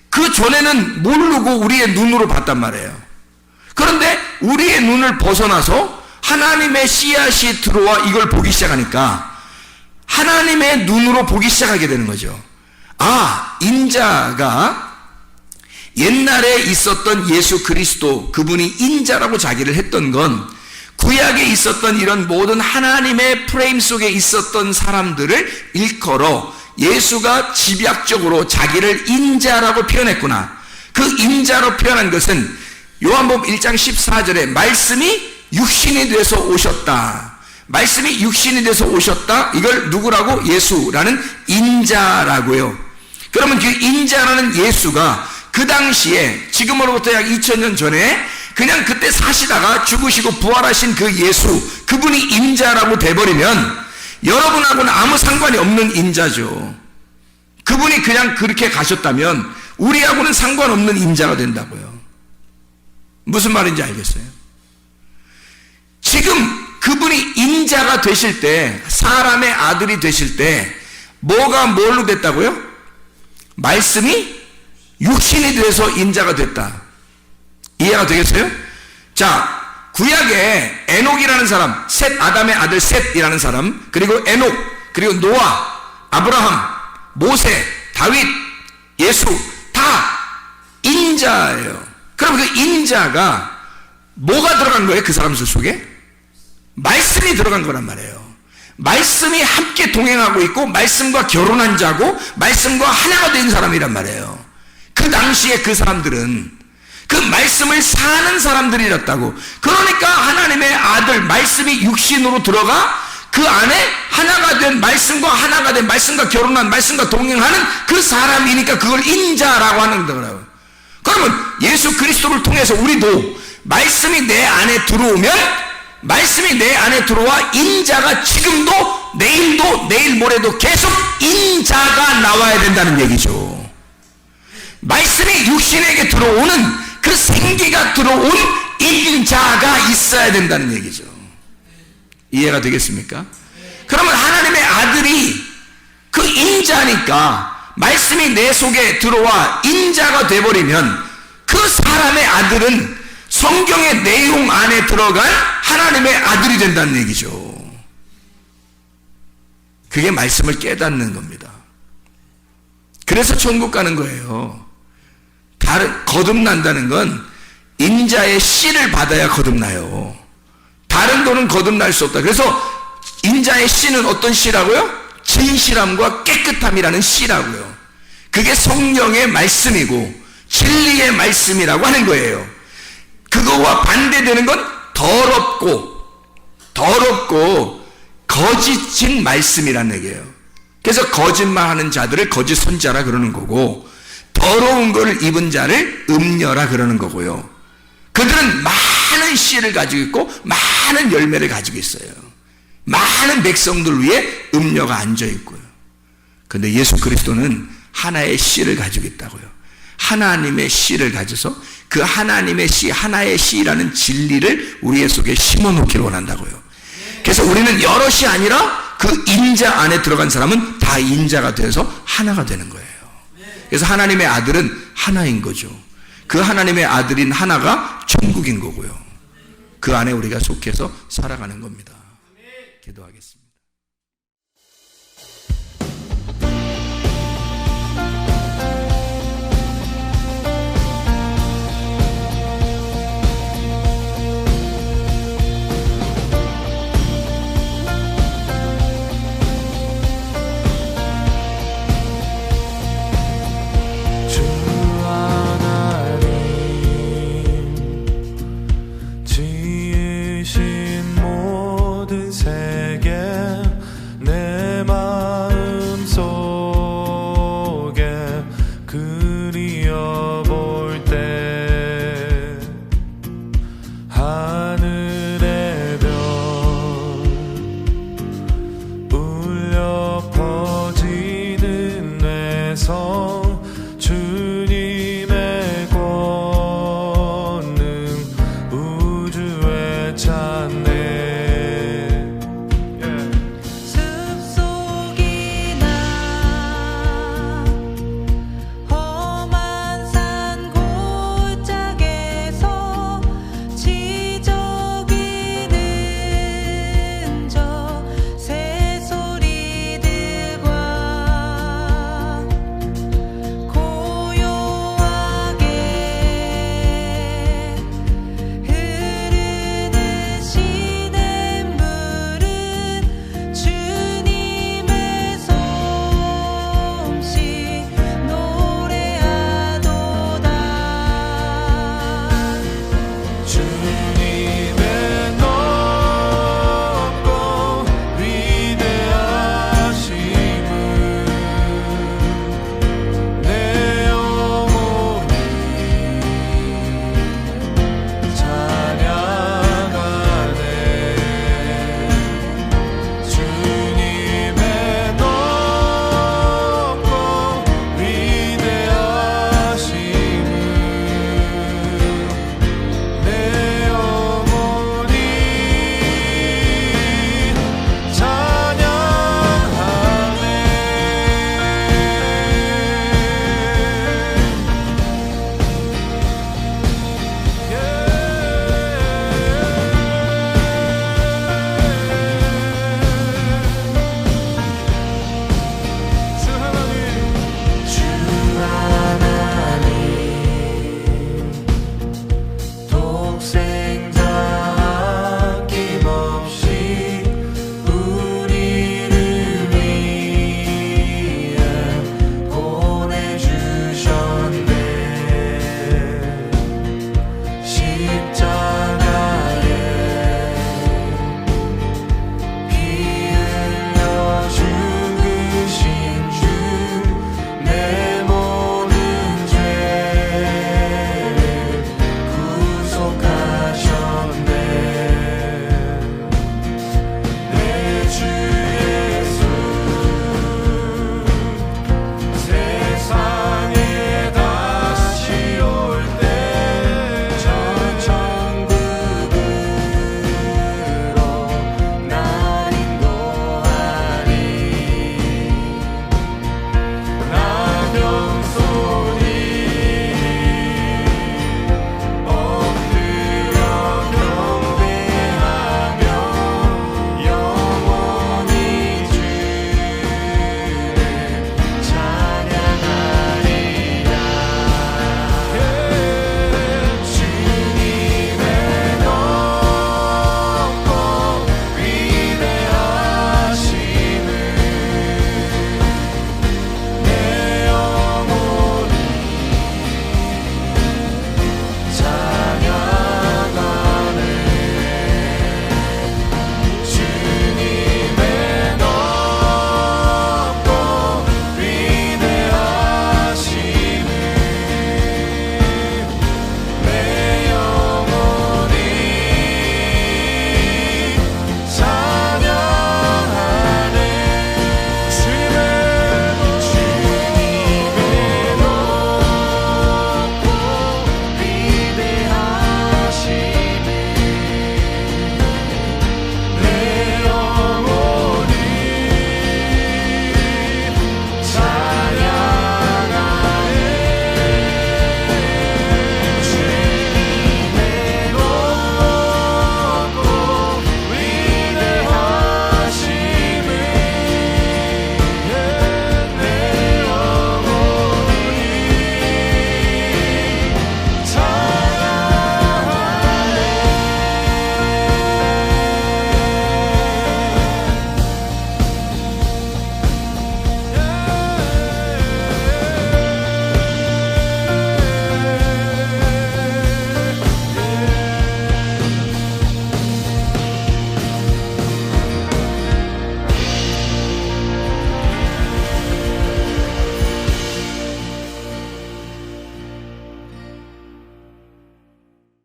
그 전에는 모르고 우리의 눈으로 봤단 말이에요. 그런데 우리의 눈을 벗어나서 하나님의 씨앗이 들어와 이걸 보기 시작하니까 하나님의 눈으로 보기 시작하게 되는 거죠. 인자가 옛날에 있었던 예수 그리스도 그분이 인자라고 자기를 했던 건 구약에 있었던 이런 모든 하나님의 프레임 속에 있었던 사람들을 일컬어 예수가 집약적으로 자기를 인자라고 표현했구나. 그 인자로 표현한 것은 요한복음 1장 14절에 말씀이 육신이 돼서 오셨다. 말씀이 육신이 돼서 오셨다. 이걸 누구라고? 예수라는 인자라고요. 그러면 그 인자라는 예수가 그 당시에 지금으로부터 약 2000년 전에 그냥 그때 사시다가 죽으시고 부활하신 그 예수, 그분이 인자라고 돼버리면 여러분하고는 아무 상관이 없는 인자죠. 그분이 그냥 그렇게 가셨다면 우리하고는 상관없는 인자가 된다고요. 무슨 말인지 알겠어요? 지금 그분이 인자가 되실 때, 사람의 아들이 되실 때 뭐가 뭘로 됐다고요? 말씀이 육신이 돼서 인자가 됐다. 이해가 되겠어요? 자, 구약에 에녹이라는 사람, 셋, 아담의 아들 셋이라는 사람, 그리고 에녹, 그리고 노아, 아브라함, 모세, 다윗, 예수 다 인자예요. 그럼 그 인자가 뭐가 들어간 거예요? 그 사람들 속에? 말씀이 들어간 거란 말이에요. 말씀이 함께 동행하고 있고 말씀과 결혼한 자고 말씀과 하나가 된 사람이란 말이에요. 그 당시에 그 사람들은 그 말씀을 사는 사람들이었다고. 그러니까 하나님의 아들 말씀이 육신으로 들어가 그 안에 하나가 된 말씀과 하나가 된 말씀과 결혼한 말씀과 동행하는 그 사람이니까 그걸 인자라고 하는 거라고요. 그러면 예수 그리스도를 통해서 우리도 말씀이 내 안에 들어오면 말씀이 내 안에 들어와 인자가 지금도 내일도 내일 모레도 계속 인자가 나와야 된다는 얘기죠. 말씀이 육신에게 들어오는 그 생기가 들어온 인자가 있어야 된다는 얘기죠. 이해가 되겠습니까? 그러면 하나님의 아들이 그 인자니까 말씀이 내 속에 들어와 인자가 돼버리면 그 사람의 아들은 성경의 내용 안에 들어간 하나님의 아들이 된다는 얘기죠. 그게 말씀을 깨닫는 겁니다. 그래서 천국 가는 거예요. 거듭난다는 건 인자의 씨를 받아야 거듭나요. 다른 거는 거듭날 수 없다. 그래서 인자의 씨는 어떤 씨라고요? 진실함과 깨끗함이라는 씨라고요. 그게 성령의 말씀이고 진리의 말씀이라고 하는 거예요. 그거와 반대되는 건 더럽고 거짓인 말씀이라는 얘기예요. 그래서 거짓말하는 자들을 거짓 선자라 그러는 거고 더러운 것을 입은 자를 음녀라 그러는 거고요. 그들은 많은 씨를 가지고 있고 많은 열매를 가지고 있어요. 많은 백성들 위에 음녀가 앉아 있고요. 그런데 예수 그리스도는 하나의 씨를 가지고 있다고요. 하나님의 씨를 가져서 그 하나님의 씨, 하나의 씨라는 진리를 우리의 속에 심어놓기를 원한다고요. 그래서 우리는 여럿이 아니라 그 인자 안에 들어간 사람은 다 인자가 되어서 하나가 되는 거예요. 그래서 하나님의 아들은 하나인 거죠. 그 하나님의 아들인 하나가 천국인 거고요. 그 안에 우리가 속해서 살아가는 겁니다. 기도하겠습니다. 지으신 모든 세계